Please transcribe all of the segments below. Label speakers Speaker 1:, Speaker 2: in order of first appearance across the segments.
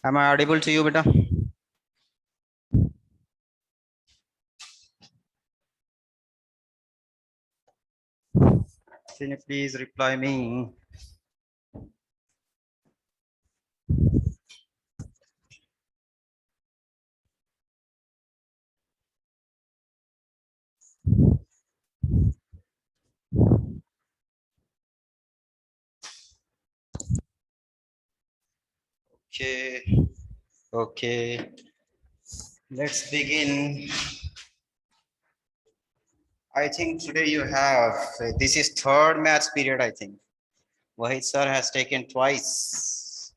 Speaker 1: Am I audible to you, beta? Can you please reply me? Okay. Okay. Let's begin. I think today you have this is third maths period. I think Wahid sir has taken twice.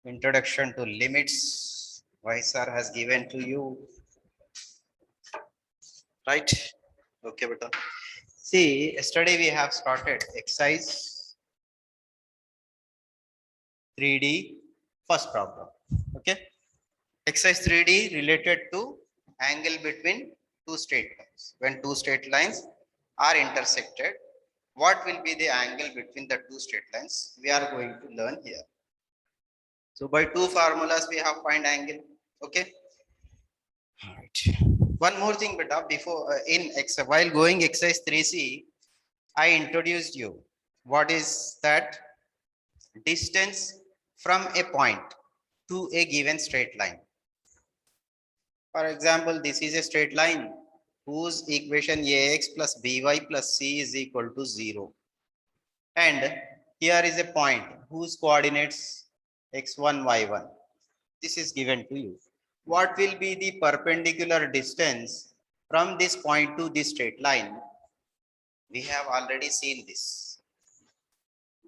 Speaker 1: Introduction to limits. Wahid sir has given to you, right? Okay, beta. See, yesterday we have started exercise 3D first problem. Okay. Exercise 3D related to angle between two straight lines. When two straight lines are intersected, what will be the angle between the two straight lines? We are going to learn here. So by two formulas we have find angle. Okay. All right. One more thing, beta. Before while going exercise 3C, I introduced you. What is that? Distance from a point to a given straight line. For example, this is a straight line whose equation ax plus by plus c is equal to 0. And here is a point whose coordinates x1, y1. This is given to you. What will be the perpendicular distance from this point to this straight line? We have already seen this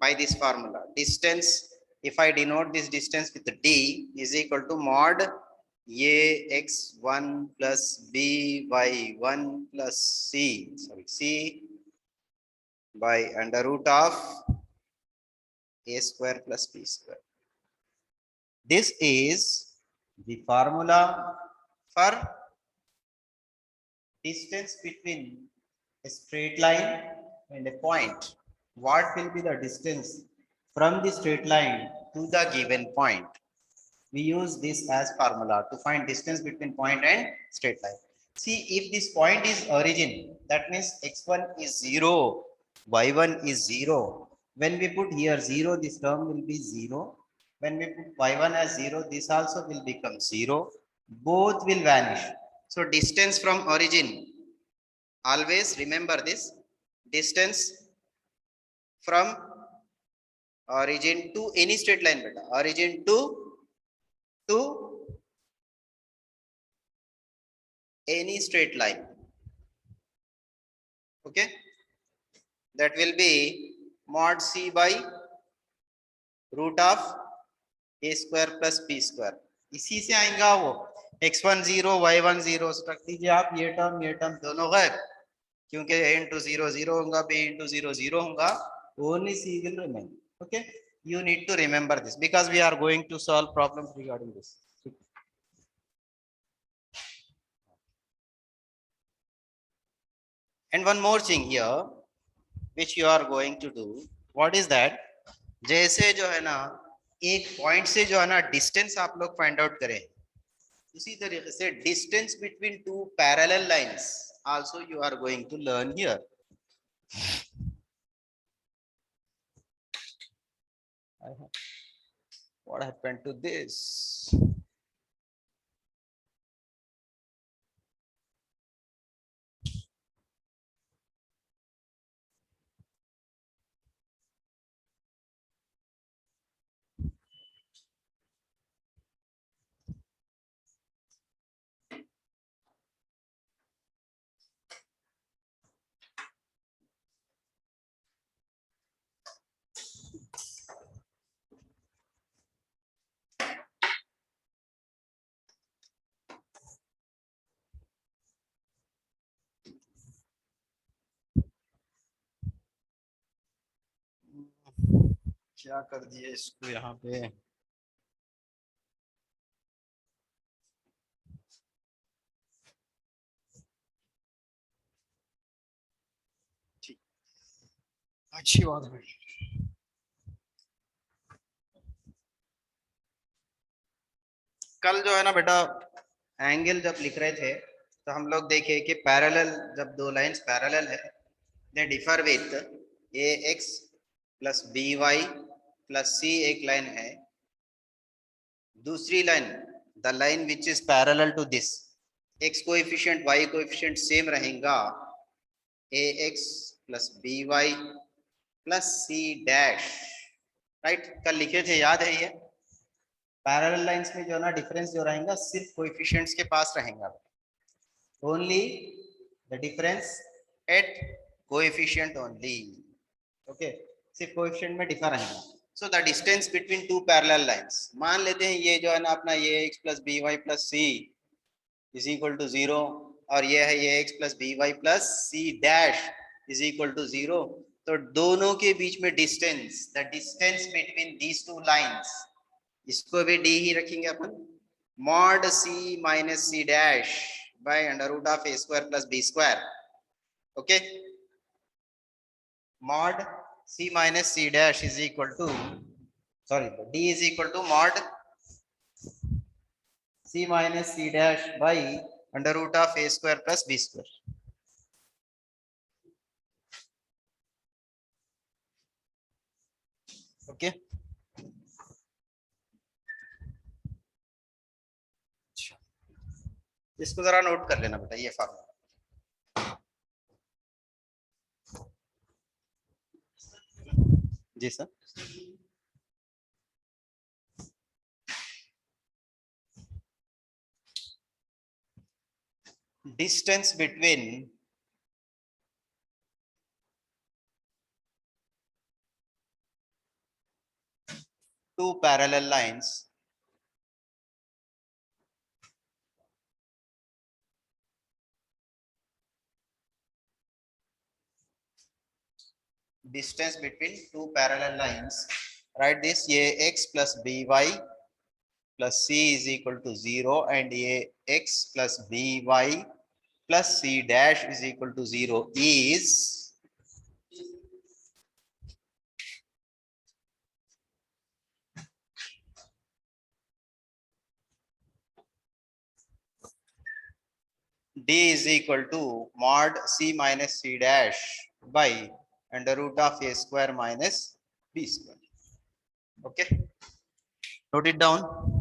Speaker 1: by this formula. Distance, if I denote this distance with d, is equal to mod ax1 plus by1 plus c by under root of a square plus b square. This is the formula for distance between a straight line and a point. What will be the distance from the straight line to the given point? We use this as formula to find distance between point and straight line. See, if this point is origin, that means x1 is 0, y1 is 0. When we put here 0, this term will be 0. When we put y1 as 0, this also will become 0. Both will vanish. So distance from origin, always remember this, distance from origin to any straight line, beta. Origin to any straight line. Okay, that will be mod c by root of a square plus b square. इसी से आएगा वो x1 0 y1 0 रख दीजिए आप, ये term दोनों गैर, क्योंकि a into 0 0 होगा, b into 0 0 होगा, only c will remain. Okay, you need to remember this because we are going to solve problems regarding this. And one more thing here which you are going to do, what is that? जैसे जो है ना एक point से जो है ना distance आप लोग फाइंड आउट करें, उसी तरीके से distance between two parallel lines also you are going to learn here. What happened to this? क्या कर दिए इसको यहाँ पे? ठीक, अच्छी बात है. कल जो है ना बेटा एंगल जब लिख रहे थे तो हम लोग देखे कि पैरेलल, जब दो लाइंस पैरेलल है, they differ with a x plus B Y plus c एक लाइन है, दूसरी line the line which is parallel to this, x coefficient y coefficient same रहेगा, a x plus B Y plus c dash, right? कल लिखे थे, याद है ये? पैरेलल लाइंस में जो ना डिफरेंस जो रहेगा सिर्फ कोएफिशिएंट्स के पास रहेगा, only the difference at coefficient only, okay? सिर्फ कोएफिशिएंट में डिफर रहेगा। So the distance between two parallel lines, मान लेते हैं ये जो है ना अपना ये x plus B Y plus C is equal to 0, और ये है ये x plus B Y plus c dash is equal to 0, तो दोनों के बीच में distance, the distance between these two lines, इसको भी डी ही रखेंगे अपन, mod c minus c dash by under root of a square plus b square, okay? Mod c minus c dash is equal to, sorry, d is equal to mod c minus c dash by under root of a square plus b square, okay? इसको जरा note कर लेना बेटा, ये formula. जी sir. Distance between two parallel lines distance between two parallel lines, write this, ये x plus by plus c is equal to 0 and ये x plus by plus c dash is equal to 0 is d is equal to mod c minus c dash by under root of a square minus b square, okay? Note it down.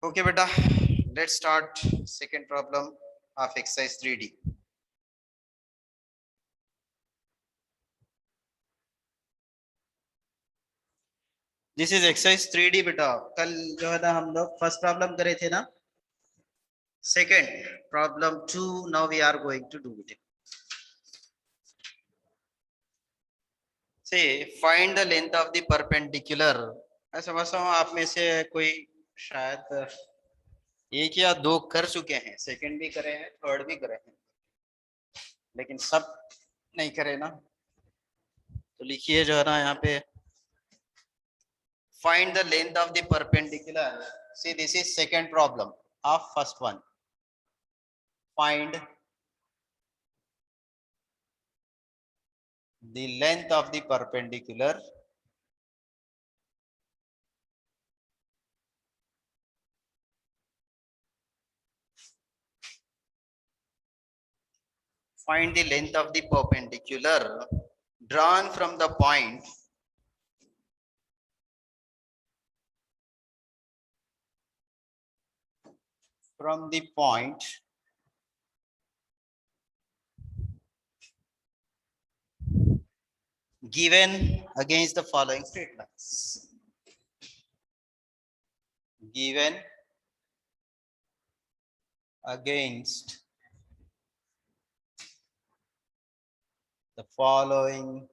Speaker 1: Okay beta, let's start second problem of exercise 3D. This is exercise 3D बेटा. कल जो है ना हम लोग first problem करे थे ना, second problem 2 now we are going to do it. Say find the length of the perpendicular. मैं समझता हूँ आप में से कोई शायद एक या दो कर चुके हैं, सेकंड भी करे हैं, थर्ड भी करे हैं, लेकिन सब नहीं करे ना. तो लिखिए जो है ना यहाँ पे find the length of the perpendicular. See, this is second problem of first one. Find the length of the perpendicular find the length of the perpendicular drawn from the point given against the following straight lines. Given against the following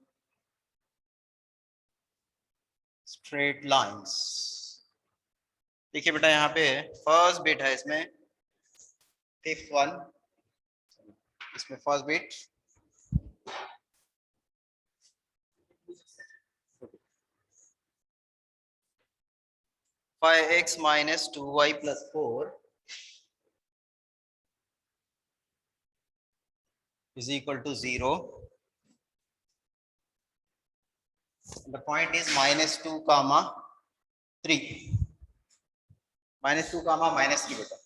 Speaker 1: straight lines. देखिए बेटा यहाँ पे first bit है, इसमें fifth one, इसमें first bit 5x minus 2y plus 4 is equal to 0. The point is minus 2 comma 3. Minus 2 comma minus 3 beta.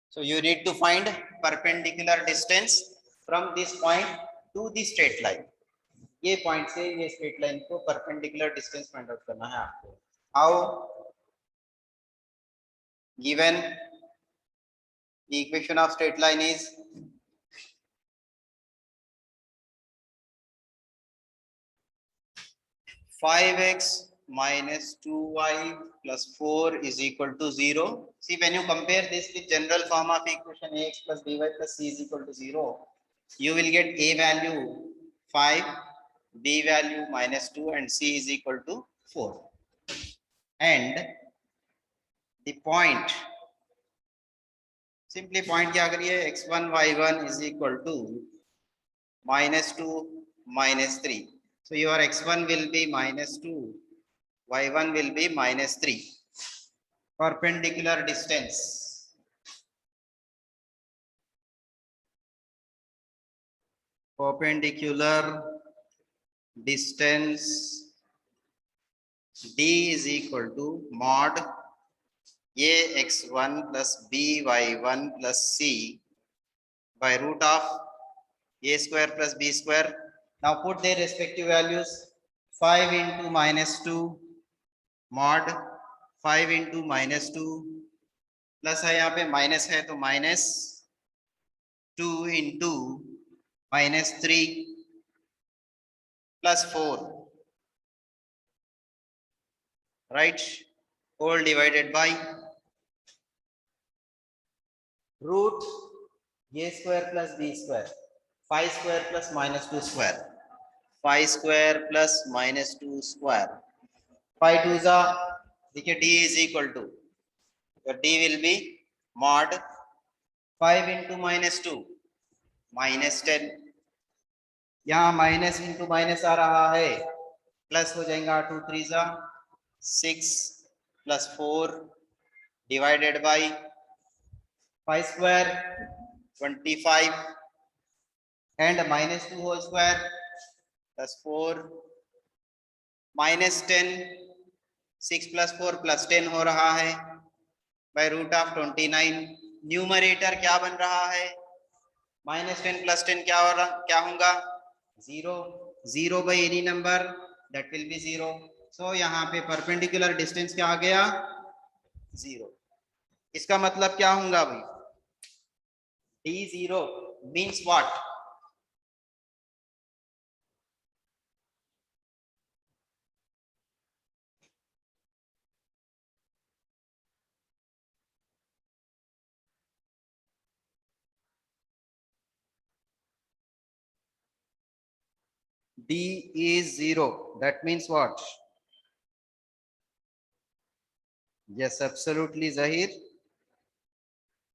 Speaker 1: So you need to find perpendicular distance from this point to the straight line. ये point से ये straight line को perpendicular distance find out करना है आपको. How? Given the equation of straight line is five x minus 2y plus 4 is equal to 0. See, when you compare this with general form of equation ax plus by plus c is equal to 0, you will get a value 5, b value minus 2 and c is equal to 4. And the point, simply point क्या करिए, x1 y1 is equal to minus 2 minus 3. So your x1 will be minus 2, y1 will be minus 3. Perpendicular distance. Perpendicular distance D is equal to mod A x1 plus B y1 plus C by root of A square plus B square. Now put their respective values. 5 into minus 2 mod 5 into minus 2 plus है यहाँ पे minus है तो minus 2 into minus 3 plus 4, right? All divided by root A square plus B square. 5 square plus minus 2 square. 5 square plus minus 2 square. 5 2 is a, देखिए D is equal to, the D will be mod 5 into minus 2 minus 10. यहाँ minus into minus आ रहा है, plus हो जाएगा 2 3 जा 6 plus 4 divided by 5 square 25 and minus 2 whole square plus 4 minus 10, 6 plus 4 plus 10 हो रहा है by root of 29. न्यूमरेटर क्या बन रहा है, minus 10 plus 10 क्या हो रहा, क्या होगा 0. 0 by any number that will be 0. So यहाँ पे perpendicular distance क्या आ गया 0। इसका मतलब क्या होगा भाई? D0 means what? D is 0. That means what? Yes, absolutely, Zahir.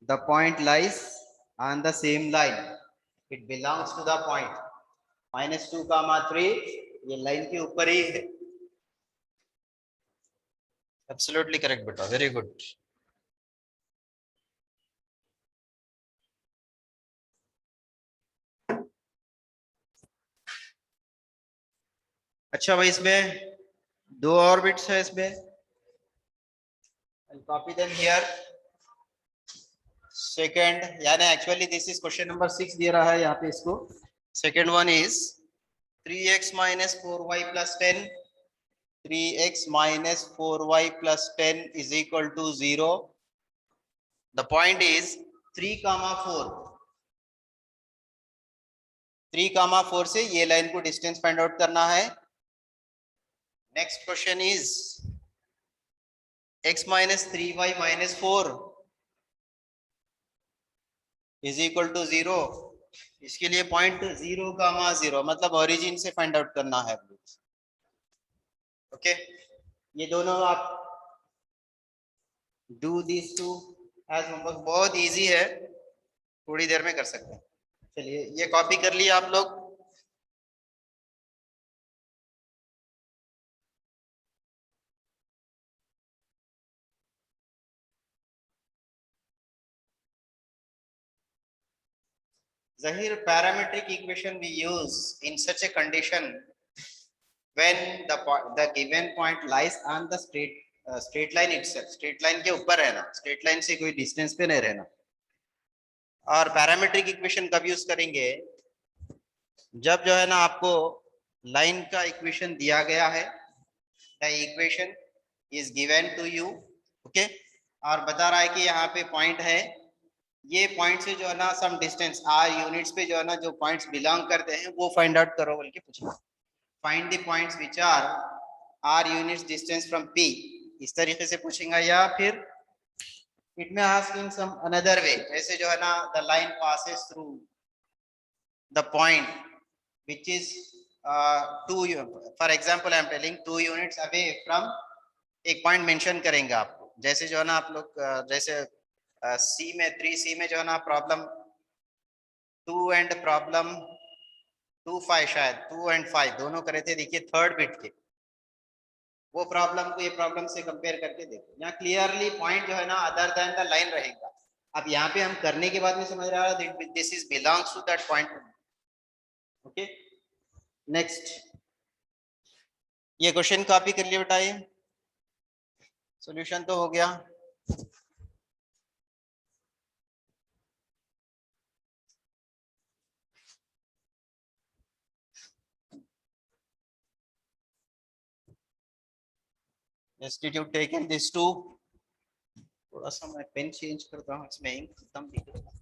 Speaker 1: The point lies on the same line. It belongs to the point. -2, 3 ये लाइन के ऊपर ही है. Absolutely correct, beta. Very good. अच्छा भाई, इसमें दो और बिट्स है इसमें. I'll copy them here. Second, यानी actually this is question number 6 दे रहा है यहाँ पे इसको. Second one is 3x minus 4y plus 10. 3x minus 4y plus 10 is equal to 0. The point is 3, 4. 3, 4 से ये लाइन को डिस्टेंस फाइंड आउट करना है. Next question is x minus 3y minus 4 is equal to 0. इसके लिए point 0, 0 मतलब origin से find out करना है. ओके, ये दोनों आप do this two as homework. बहुत इजी है, थोड़ी देर में कर सकते हैं. चलिए, ये कॉपी कर लिया आप लोग. Zahir, parametric equation we use in such a condition when the given point lies on the straight line itself. Straight line के ऊपर रहना, straight line से कोई distance पे नहीं रहना. और पैरामीट्रिक इक्वेशन कब यूज करेंगे? जब जो है ना आपको लाइन का इक्वेशन दिया गया है, the equation is given to you. Okay, और बता रहा है कि यहाँ पे पॉइंट है, ये पॉइंट से जो है ना सम डिस्टेंस r यूनिट्स पे जो है ना जो पॉइंट्स बिलोंग करते हैं वो फाइंड आउट करो बोल के पूछा. Find the points which are r units distance from p, इस तरीके से पूछेगा. या फिर इट में ask in some another way, जैसे जो है ना the line passes through the point which is 2, for example I am telling 2 units away from, एक पॉइंट मेंशन करेंगे आपको. जैसे जो है ना आप लोग जैसे सी में 3C में जो है ना प्रॉब्लम 2 एंड प्रॉब्लम 2, 5, शायद 2 एंड 5 दोनों करे थे. देखिए थर्ड बिट के वो प्रॉब्लम को ये प्रॉब्लम से कंपेयर करके देखो. यहाँ क्लियरली पॉइंट जो है ना अदर देन द लाइन रहेगा. अब यहाँ पे हम करने के बाद में समझ रहा है this is belongs to that point. Okay, next ये क्वेश्चन कॉपी कर लिए बेटा. ये सॉल्यूशन तो हो गया. Institute taken this to. थोड़ा सा मैं पेन चेंज करता हूँ, इसमें इंक खत्म दिख रहा है.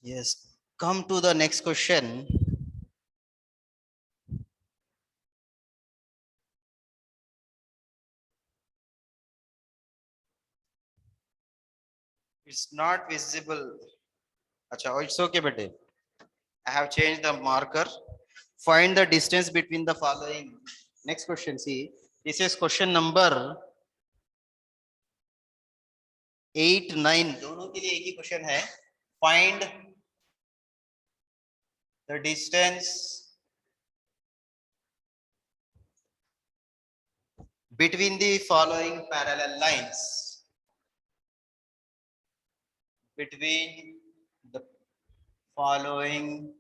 Speaker 1: Yes, come to the next question. It's not visible. Acha, it's okay, bete. I have changed the marker. Find the distance between the following. Next question, see. This is question number 8, 9. दोनों के लिए एक ही question है. Find the distance between the following parallel lines. Between the following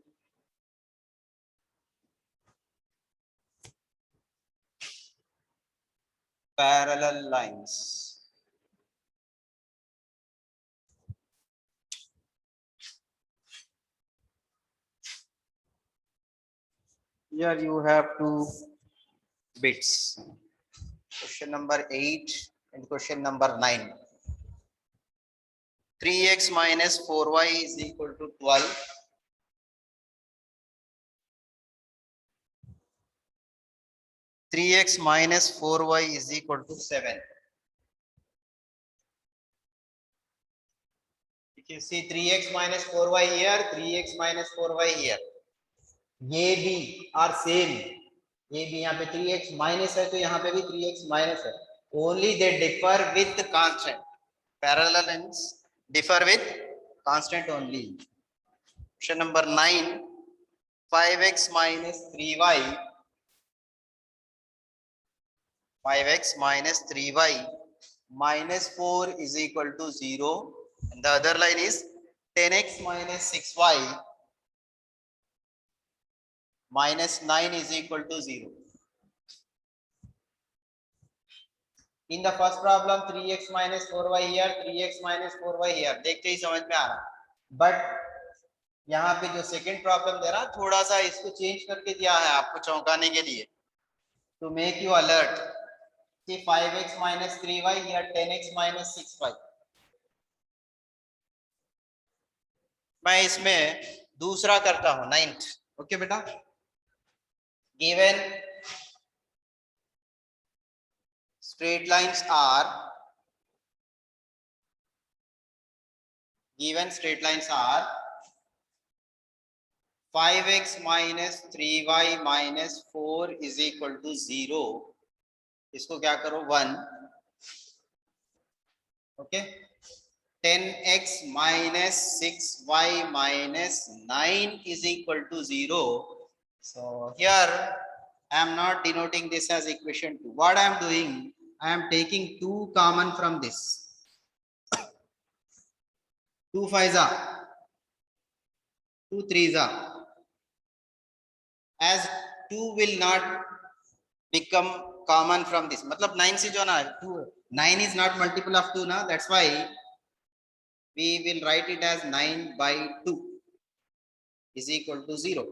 Speaker 1: parallel lines. Here you have two bits. Question number 8 and question number 9. 3x minus 4y is equal to 12. 3x minus 4y is equal to 7. You can see 3x minus 4y here, 3x minus 4y here. ये भी are same, ये भी यहाँ पे 3x minus है तो यहाँ पे भी 3x माइनस है. Only they differ with constant. Parallel lines differ with constant only. Question number 9. 5x minus 3y, 5x minus 3y minus 4 is equal to 0, and the other line is 10x minus 6y minus 9 is equal to 0. In the first problem 3x minus 4y here, 3x minus 4y here. देखते ही समझ में आ रहा. But यहाँ पे जो second problem दे रहा, थोड़ा सा इसको चेंज करके दिया है आपको चौंकाने के लिए, to make you alert. See 5x minus 3y here, 10x minus 6y. मैं इसमें दूसरा करता हूं 9th. ओके बेटा. Given straight lines are 5x minus 3y minus 4 is equal to 0. इसको क्या करो 1. Okay. 10x minus 6y minus 9 is equal to 0. So here I am not denoting this as equation 2. What I am doing, I am taking 2 common from this. 2 5s are 2 3s are. As 2 will not become common from this. मतलब 9 से जो ना 9 is not multiple of 2 ना. That's why we will write it as 9 by 2 is equal to 0.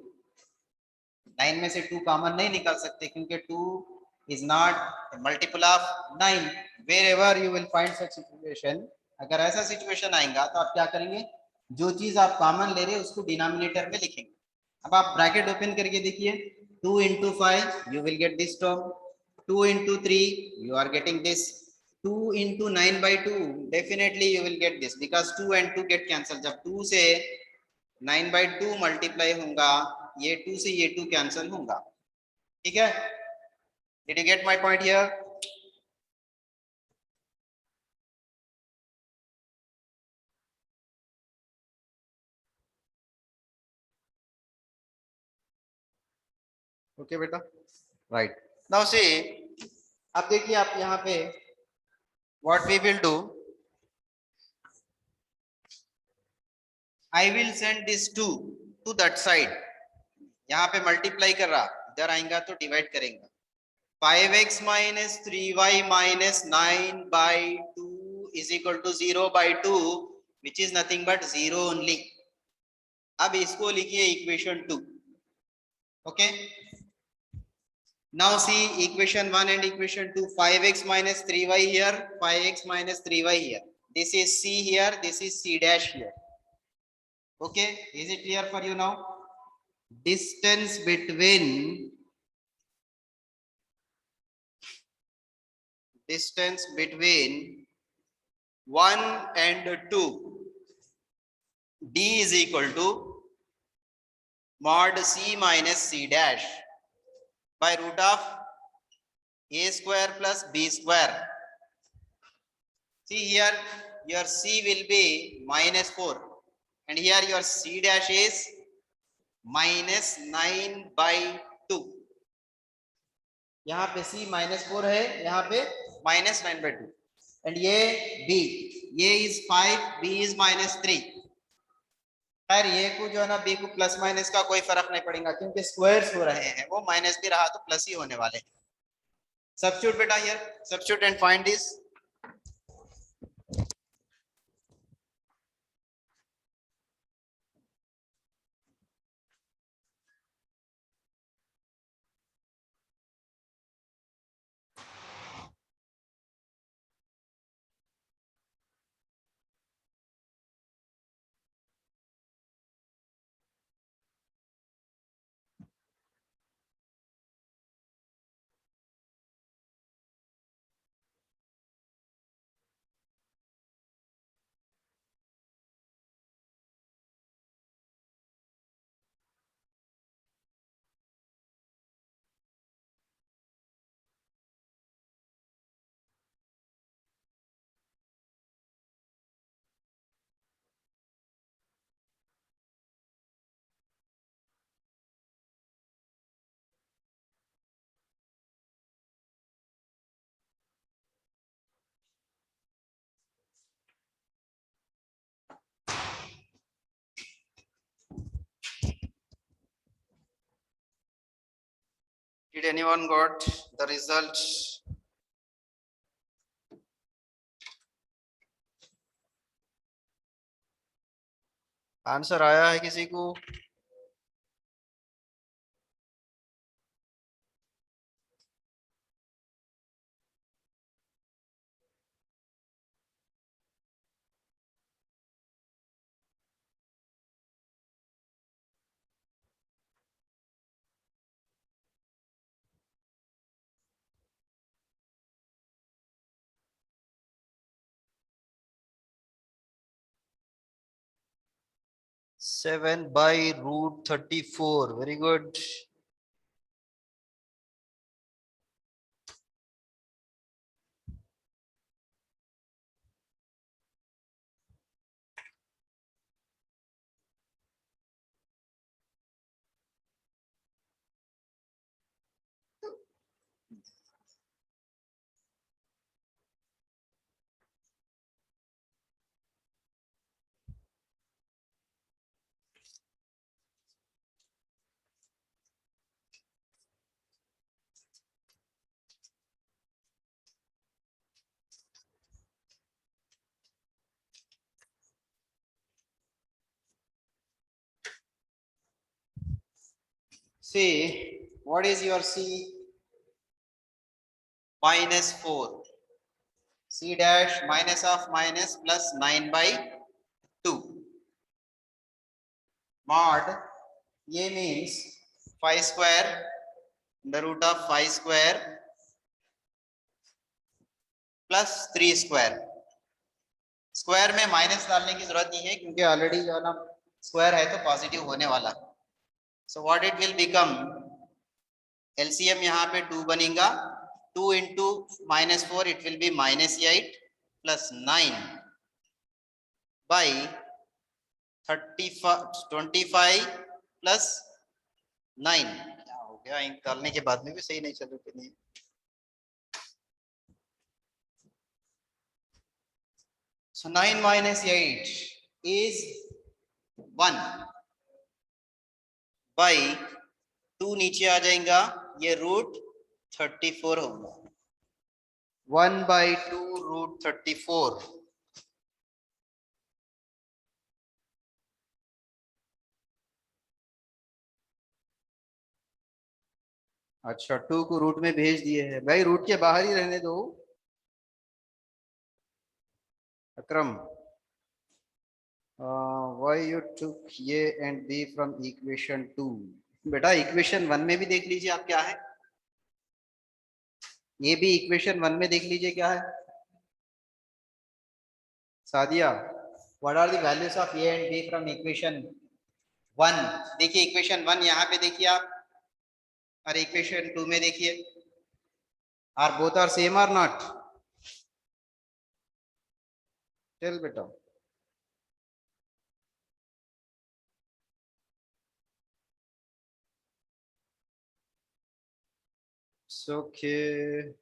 Speaker 1: 9 में से 2 common नहीं निकाल सकते क्योंकि 2 is not a multiple of 9. Wherever you will find such situation, अगर ऐसा सिचुएशन आएगा तो आप क्या करेंगे, जो चीज आप कॉमन ले रहे हैं उसको डिनोमिनेटर में लिखेंगे. अब आप ब्रैकेट ओपन करके देखिए. 2 into 5 you will get this term. 2 into 3 you are getting this. 2 into 9 by 2 definitely you will get this because 2 and 2 get cancelled. जब 2 से 9 by 2 मल्टीप्लाई होगा, ये 2 से ये 2 कैंसिल होगा. ठीक है. Did you get my point here? Okay बेटा. राइट. नाउ सी, अब देखिए आप यहाँ पे what we will do, I will send this 2 to that side. यहाँ पे मल्टीप्लाई कर रहा, इधर आएगा तो डिवाइड करेंगे. 5x minus 3y minus 9 by 2 is equal to 0 by 2, which is nothing but 0 only. अब इसको लिखिए equation 2. Okay. Now see equation 1 and equation 2. 5x minus 3y here, 5x minus 3y here. This is c here, this is c dash here. Okay, is it clear for you now? Distance between 1 and 2, d is equal to mod c minus c dash by root of a square plus b square. See here your c will be minus 4 and here your c dash is minus 9 by 2. यहाँ पे c minus 4 है, यहाँ पे minus 9 by 2 and ये b, ये is 5, b is minus 3. खैर ये को जो है ना b को प्लस माइनस का कोई फर्क नहीं पड़ेगा क्योंकि स्क्वायर्स हो रहे हैं, वो माइनस भी रहा तो प्लस ही होने वाले हैं. Substitute beta here. Substitute and find this. Did anyone got the result? Answer आया है किसी को? Seven by root 34. Very good. See, what is your C? Minus 4. C dash minus of minus plus 9 by 2. Mod, ये means 5 square, the root of 5 square plus 3 square. Square में minus डालने की जरूरत नहीं है क्योंकि ऑलरेडी जो है ना स्क्वायर है तो पॉजिटिव होने वाला. So what it will become, LCM यहाँ पे 2 बनेगा. 2 into minus 4 it will B minus 8 plus 9 by 25 plus 9. क्या हो गया, इंक डालने के बाद में भी सही नहीं चल रही नहीं. So 9 minus 8 is 1 by 2 नीचे आ जाएगा, ये रूट 34 होगा. 1 by 2 रूट 34. अच्छा 2 को रूट में भेज दिए हैं भाई, रूट के बाहर ही रहने दो अक्रम. why you took A and B from equation 2? बेटा इक्वेशन 1 में भी देख लीजिए आप क्या है. ये भी इक्वेशन 1 में देख लीजिए क्या है. Sadia, what are the values of A and B from equation 1? देखिए इक्वेशन 1 यहाँ पे देखिए आप, और इक्वेशन 2 में देखिए. आर बोथ आर सेम और नॉट? टेल बेटा. Okay,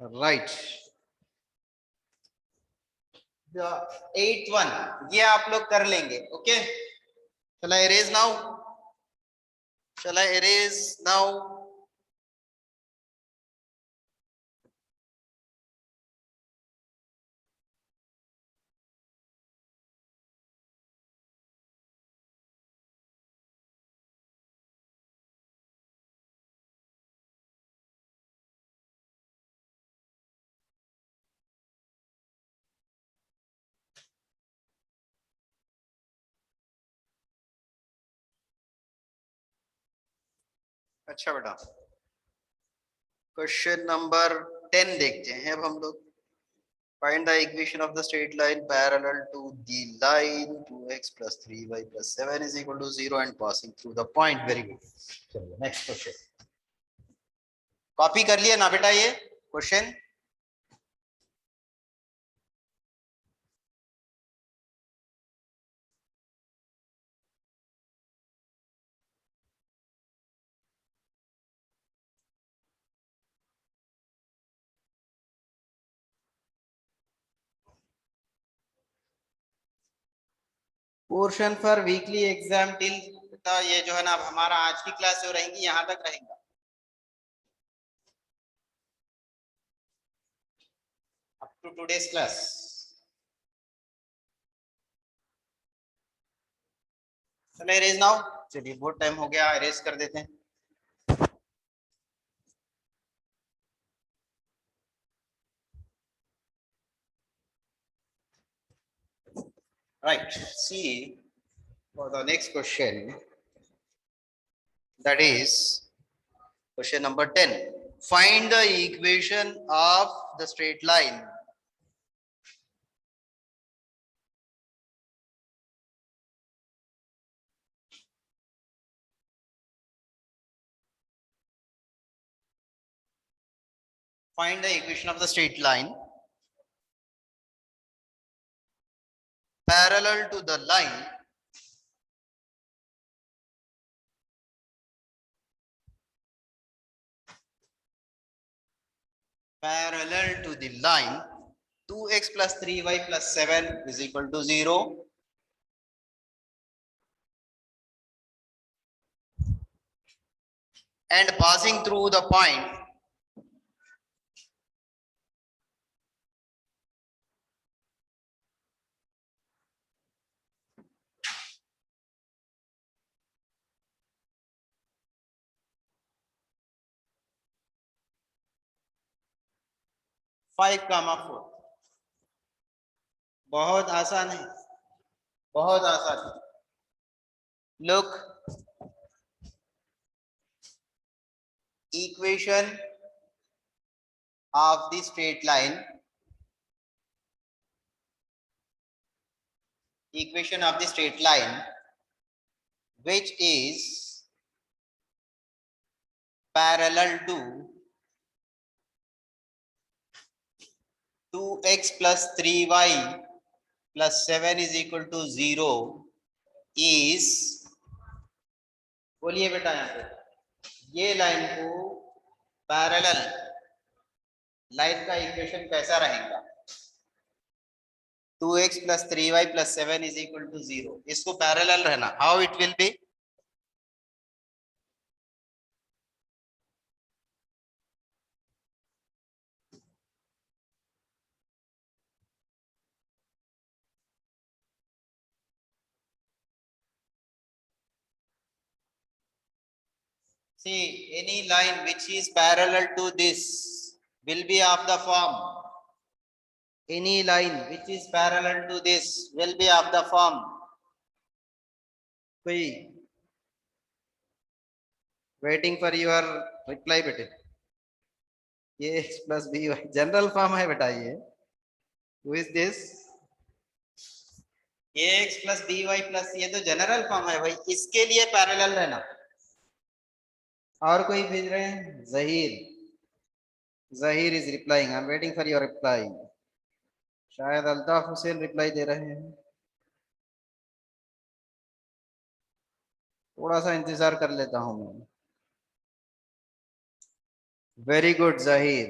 Speaker 1: right. The 8th one ये आप लोग कर लेंगे. Okay, shall I erase now? अच्छा बेटा, क्वेश्चन नंबर 10 देखते हैं अब हम लोग। Find the equation of the straight line parallel to the line 2x plus 3y plus 7 is equal to 0 and passing through the point. Very good. चलिए next question. Copy कर लिया ना बेटा ये question? Portion for weekly exam till, ये जो है ना, अब हमारा आज की क्लास जो रहेंगी यहाँ तक रहेगा। Up to today's class. चलो इरेज नाउ। चलिए बहुत टाइम हो गया, इरेज कर देते हैं। Right, see for the next question, that is question number 10. Find the equation of the straight line. Find the equation of the straight line parallel to the line parallel to the line 2x plus 3y plus 7 is equal to 0 and passing through the point five comma 4। बहुत आसान है, बहुत आसान है। Look, equation of the straight line, equation of the straight line which is parallel to 2x plus 3y plus 7 is equal to 0 is, बोलिए बेटा यहाँ पे, ये लाइन को पैरेलल लाइन का इक्वेशन कैसा रहेगा? 2x plus 3y plus 7 is equal to 0, इसको पैरेलल रहना, how it will B? See, any line which is parallel to this will be of the form. Any line which is parallel to this will be of the form. कोई waiting for your reply बेटे। ये x plus b general form है बेटा ये। Who is this? ax plus by plus, ये तो general form है भाई, इसके लिए पैरेलल रहना। और कोई भेज रहे हैं? Zaheer, Zaheer is replying, I am waiting for your reply. शायद अल्ताफ हुसैन रिप्लाई दे रहे हैं, थोड़ा सा इंतजार कर लेता हूं मैं। Very good Zaheer.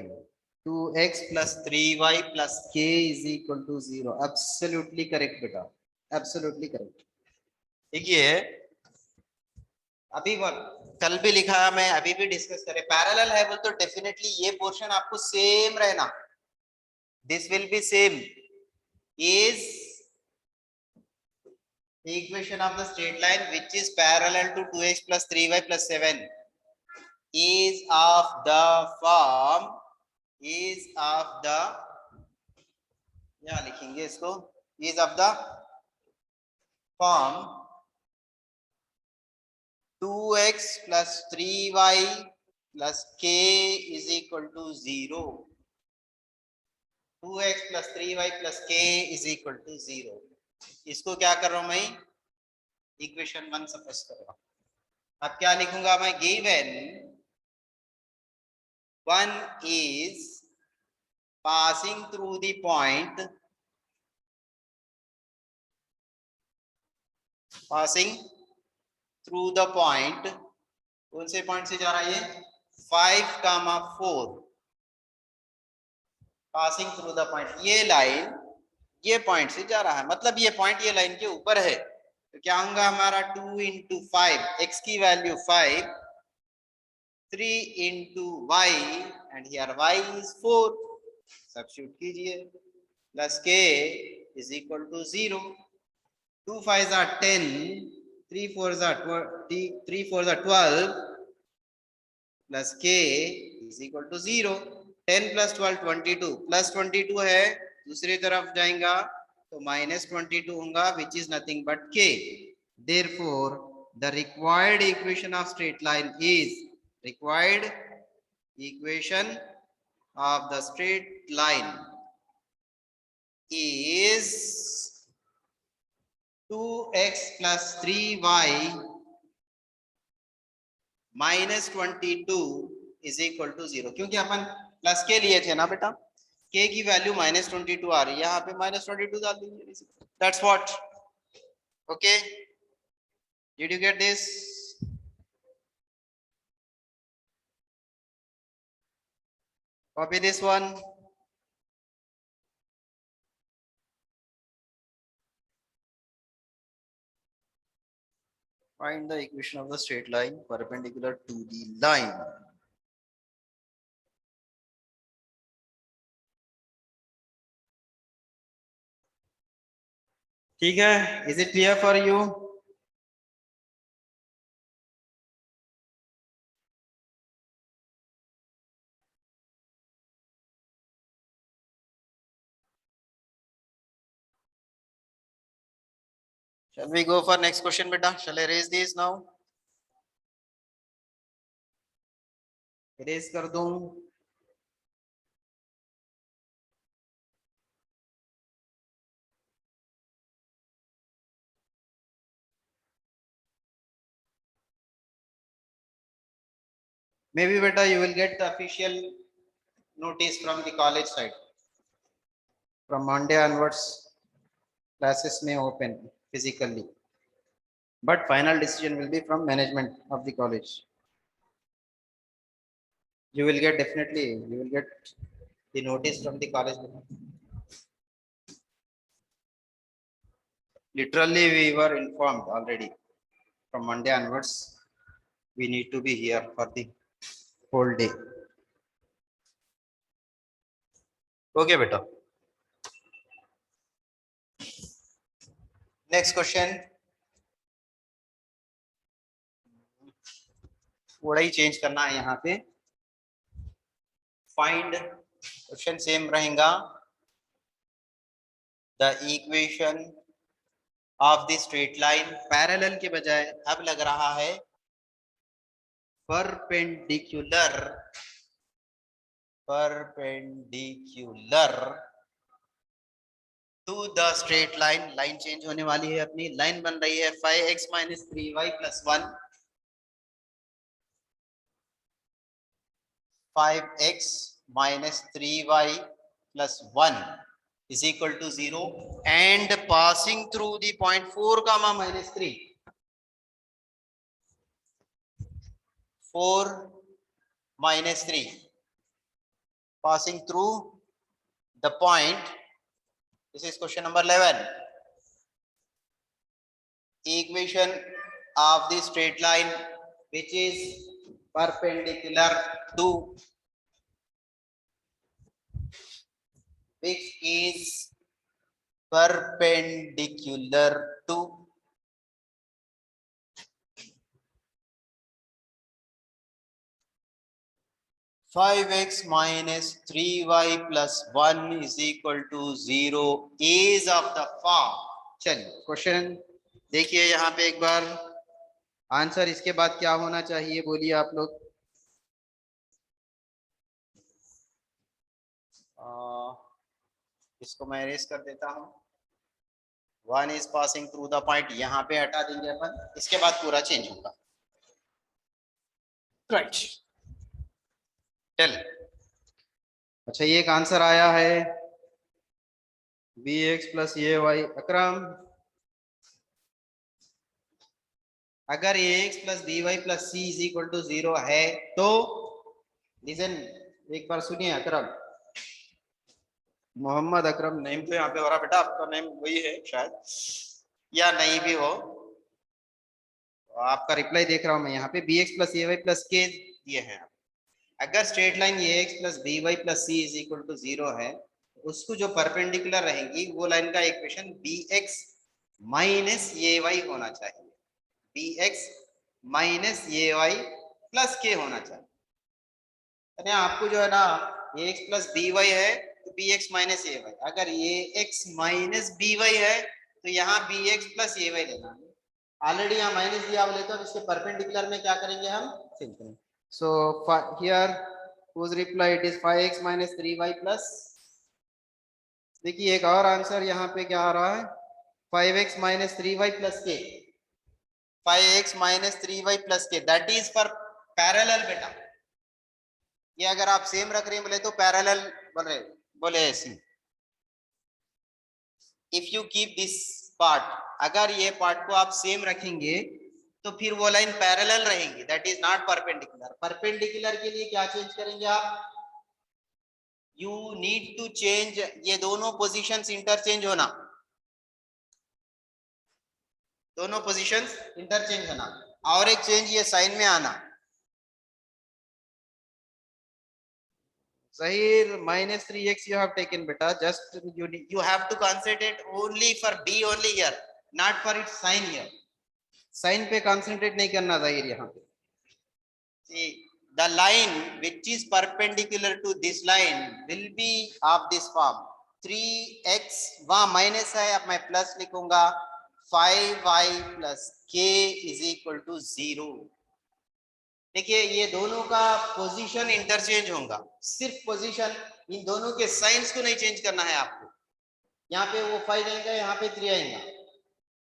Speaker 1: 2x plus 3y plus k is equal to 0, absolutely correct बेटा, एब्सोल्युटली करेक्ट। देखिए अभी कल भी लिखा, मैं अभी भी डिस्कस करें, पैरेलल है बोल तो डेफिनेटली ये पोर्शन आपको सेम रहना, this will be same, is the equation of the straight line which is parallel to 2x plus 3y plus 7 is of the form, is of the, क्या लिखेंगे इसको, is of the form 2x plus 3y plus k is equal to 0. 2x plus 3y plus k is equal to 0. इसको क्या कर रहा हूं मैं, equation 1 suppose कर रहा हूं. अब क्या लिखूंगा मैं, given 1 is passing through the point, passing through the point, कौन से पॉइंट से जा रहा है ये, 5, 4, पासिंग थ्रू द पॉइंट. ये लाइन ये पॉइंट से जा रहा है, मतलब ये पॉइंट ये लाइन के ऊपर है. तो क्या होगा हमारा 2 into 5, x की value 5, 3 into y and here y is 4, substitute कीजिए, plus k is equal to 0. 2 5s are 10, 3 4s are 12 plus k is equal to 0. 10 plus 12 22, plus 22 है, दूसरी तरफ जाएगा तो minus 22 होगा, which is nothing but k. Therefore the required equation of straight line is, required equation of the straight line is 2x plus 3y minus 22 is equal to 0. क्योंकि अपन plus के लिए थे ना बेटा, k की वैल्यू -22 आ रही है, यहाँ पे -22 डाल दीजिए. That's what. Okay, did you get this? Copy this one. Find the equation of the straight line perpendicular to the line. ठीक है, is it clear for you? Shall we go for next question beta? Shall I erase this now? Erase कर दूं. Maybe beta you will get the official notice from the college side. From Monday onwards, classes may open physically, but final decision will be from management of the college. You will get, definitely you will get the notice from the college. Literally we were informed already, from Monday onwards we need to be here for the whole day. Okay beta. Next question. थोड़ा ही change करना है यहाँ पे. Find, question same रहेगा. The equation of the straight line, parallel के बजाय अब लग रहा है perpendicular, perpendicular to the straight line. Line change होने वाली है अपनी. लाइन बन रही है 5x minus 3y plus 1, 5x minus 3y plus 1 is equal to 0 and passing through the point 4 comma minus 3, 4 minus 3 passing through the point. This is question number 11. Equation of the straight line which is perpendicular to, which is perpendicular to five x minus 3y plus 1 is equal to 0 is of the form. चलिए question देखिए यहाँ पे एक बार. Answer इसके बाद क्या होना चाहिए, बोलिए आप लोग। इसको मैं इरेज कर देता हूं। One is passing through the point, यहाँ पे हटा देंगे अपन, इसके बाद पूरा चेंज होगा। Right, tell. अच्छा, ये एक आंसर आया है बी एक्स प्लस ए वाई। अकरम, अगर a x plus B Y plus C is equal to 0 है तो, लिसन, एक बार सुनिए अकरम, मोहम्मद अकरम नेम तो यहाँ पे हो रहा बेटा, आपका नेम वही है शायद, या नहीं भी हो, आपका रिप्लाई देख रहा हूं मैं यहाँ पे। बी एक्स प्लस ए वाई प्लस के दिए हैं। अगर straight line A x plus B Y plus C is equal to 0 है, उसको जो परपेंडिकुलर रहेंगी वो लाइन का equation B X minus A Y होना चाहिए, B X minus A Y plus K होना चाहिए। यानी आपको जो है ना, A x plus B Y है तो B X minus A Y, अगर a x minus B Y है तो यहाँ बी एक्स प्लस ए वाई लेना है। ऑलरेडी यहाँ माइनस दिया हुआ लेते, तो इसके परपेंडिकुलर में क्या करेंगे हम, चेंज करेंगे। So here whose reply it is 5x minus 3y plus, देखिए एक और आंसर यहाँ पे क्या आ रहा है, 5x minus 3y plus k, 5x minus 3y plus k, that is for parallel बेटा। ये अगर आप सेम रख रहे हैं बोले तो पैरेलल बोल रहे, बोले ऐसी। If you keep this part, अगर ये पार्ट को आप सेम रखेंगे तो फिर वो लाइन पैरेलल रहेंगी, that is not perpendicular. Perpendicular के लिए क्या चेंज करेंगे आप, यू नीड टू चेंज, ये दोनों पोजीशंस इंटरचेंज होना, दोनों पोजीशंस इंटरचेंज होना, और एक चेंज ये साइन में आना। Zahir, minus 3x you have taken beta, just you have to concentrate only for b only here, not for its sign here. Sign पे concentrate नहीं करना Zahir यहाँ पे। See, the line which is perpendicular to this line will be of this form, 3x, वहाँ minus है, अब मैं plus लिखूंगा, 5y plus k is equal to 0। देखिए ये दोनों का पोजीशन इंटरचेंज होगा, सिर्फ पोजीशन, इन दोनों के साइंस को नहीं चेंज करना है आपको। यहाँ पे वो 5 आएगा, यहाँ पे 3 आएगा,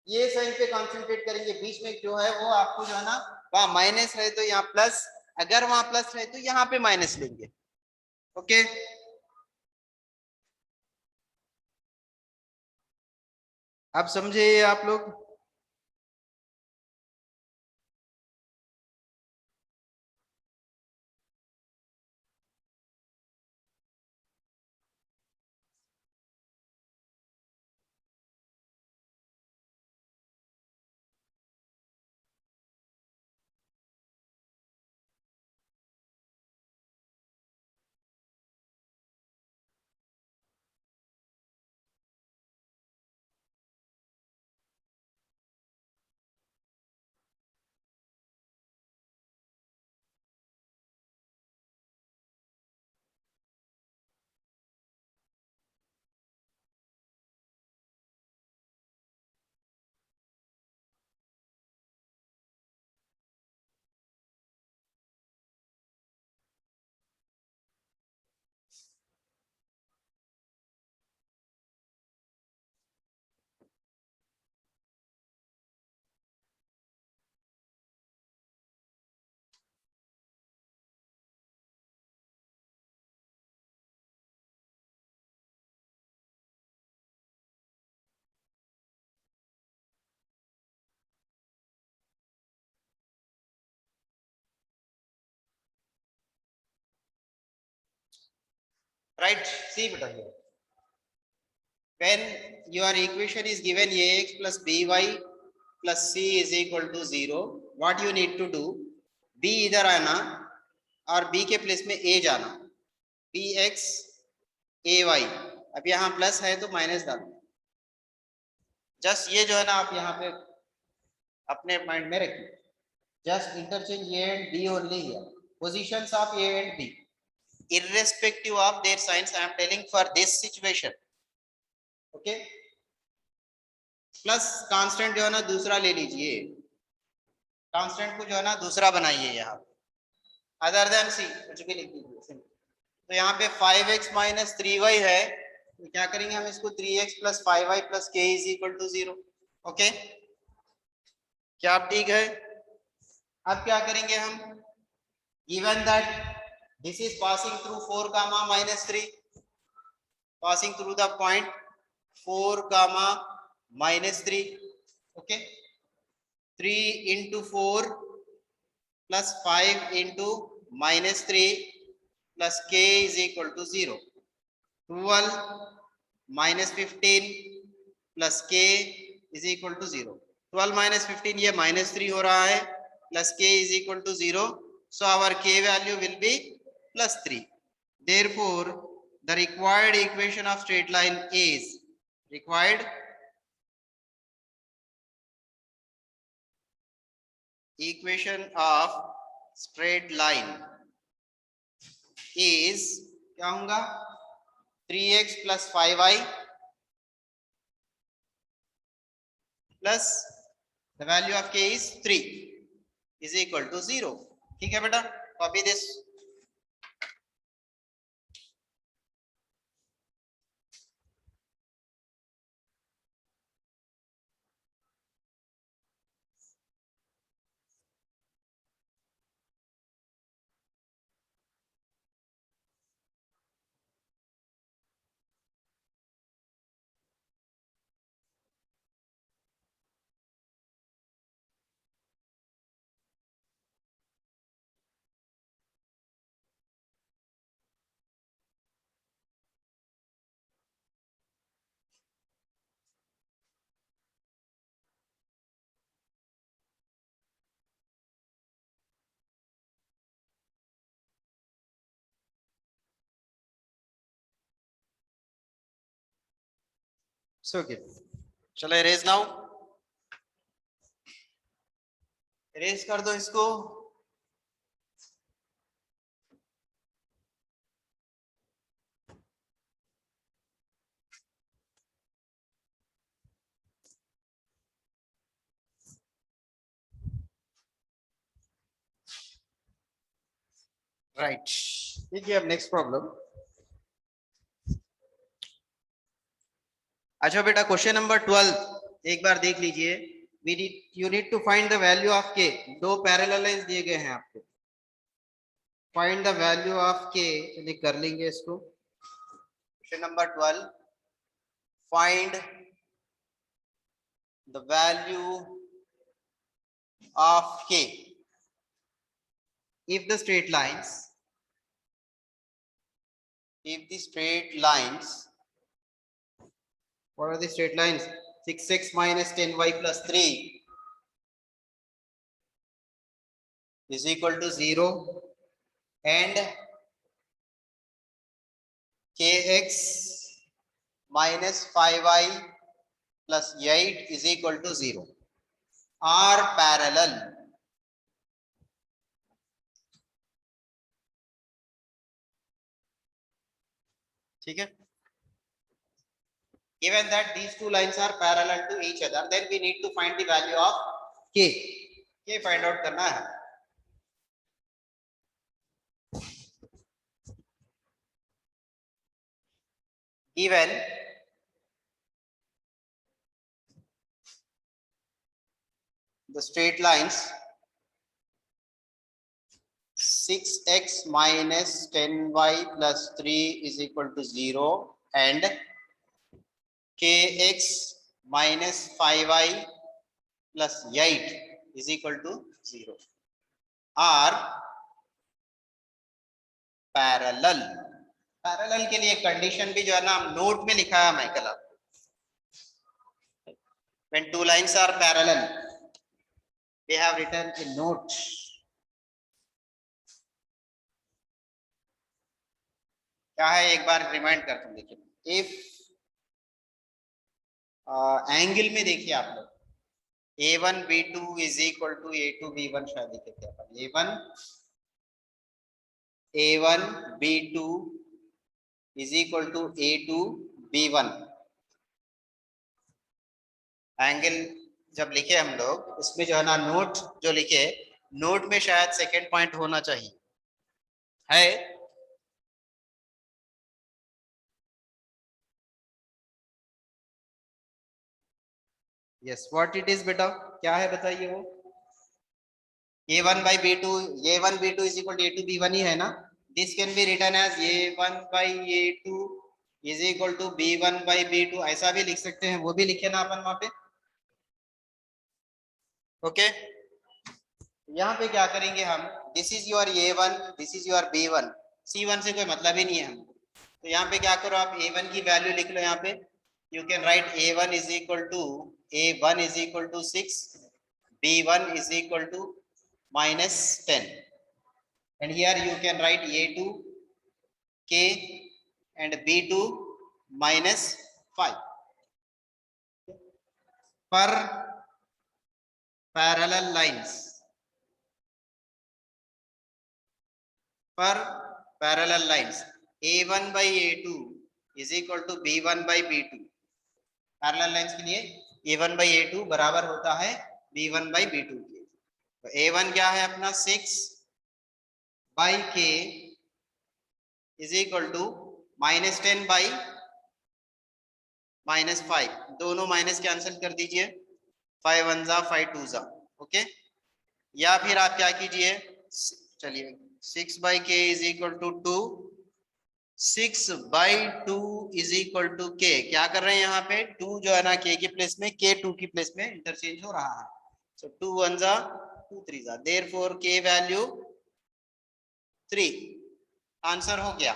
Speaker 1: ये साइन पे कंसंट्रेट करेंगे। बीच में जो है वो आपको जो है ना, वहां माइनस है तो यहाँ प्लस, अगर वहां प्लस है तो यहाँ पे माइनस लेंगे। ओके, अब समझे आप लोग। राइट, सी बेटा, when your equation is given ax plus by plus c is equal to 0, what you need to do, b इधर आना और b के प्लेस में a जाना, bx ay, अब यहाँ प्लस है तो माइनस डालना। जस्ट ये जो है ना आप यहाँ पे अपने माइंड में रखिए, just interchange a and b only here, positions of a and b irrespective of their signs, I am telling for this situation। Okay, plus constant जो है ना दूसरा ले लीजिए, कांस्टेंट को जो है ना दूसरा बनाइए यहाँ, अदर देन सी कुछ भी लिख दीजिए। तो यहाँ पे 5x माइनस 3y है, तो क्या करेंगे हम इसको 3x plus 5y plus k is equal to 0। Okay, क्या आप ठीक है? अब क्या करेंगे हम, given that this is passing through 4 comma minus 3, passing through the point 4 comma minus 3, okay, 3 into 4 plus 5 into minus 3 plus k is equal to 0. 12 minus 15 plus k is equal to 0. 12 minus 15 ये minus 3 हो रहा है, plus k is equal to 0. So our k value will be plus 3. Therefore, the required equation of straight line is required equation of straight line is क्या होगा, 3x plus 5y plus the value of k is 3 is equal to 0. ठीक है बेटा, copy this. So okay, shall I erase now? Erase कर दो इसको. Right. देखिए अब नेक्स्ट प्रॉब्लम. अच्छा बेटा, क्वेश्चन नंबर 12 एक बार देख लीजिए. You need to find the value of k. दो पैरेलल लाइंस दिए गए हैं आपको. Find the value of k. चलिए कर लेंगे इसको. Question number 12. Find the value of k if the straight lines, what are the straight lines? 6x minus 10y plus 3 is equal to 0 and kx minus 5y plus 8 is equal to 0 are parallel. ठीक है. Given that these two lines are parallel to each other, then we need to find the value of k. K find out करना है. Given the straight lines 6x minus 10y plus 3 is equal to 0 and kx minus 5y plus 8 is equal to 0 are parallel. Parallel के लिए condition भी जो है ना note में लिखा है माइकल आप. When two lines are parallel, we have written a note. क्या है एक बार रिमाइंड करता हूं. देखिए, इफ एंगल में देखिए आप लोग a1 b2 is equal to a2 b1 शायद लिखे थे अपन. a1 b2 is equal to a2 b1. Angle जब लिखे हम लोग इसमें जो है ना नोट जो लिखे, नोट में शायद सेकंड पॉइंट होना चाहिए है। यस व्हाट इट इज बेटा, क्या है बताइए वो। a1/b2, a1b2 is equal to a2b1 ही है ना। This can be written as a1/a2 is equal to b1/b2, ऐसा भी लिख सकते हैं, वो भी लिखे ना अपन वहां पे। ओके यहाँ पे क्या करेंगे हम, this is your a1, this is your b1, c1 से कोई मतलब ही नहीं है हमको। तो यहाँ पे क्या करो आप a1 की वैल्यू लिख लो यहाँ पे। You can write a1 is equal to, a1 is equal to 6, b1 is equal to -10, and here you can write a2 k and b2 -5 per parallel lines, per parallel lines a1/a2 is equal to b1/b2। Parallel lines के लिए a1/a2 बराबर होता है b1/b2 के। तो a1 क्या है अपना 6/k इज इक्वल टू -10/-5, दोनों माइनस कैंसिल कर दीजिए, 5 1 जा 5 2 जा। ओके या फिर आप क्या कीजिए, चलिए 6/k is equal to 2, 6/2 is equal to k। क्या कर रहे हैं यहाँ पे, 2 जो है ना k की प्लेस में, k 2 की प्लेस में इंटरचेंज हो रहा है। सो 2 1 जा 2 3 जा, देयरफॉर k वैल्यू 3। आंसर हो गया।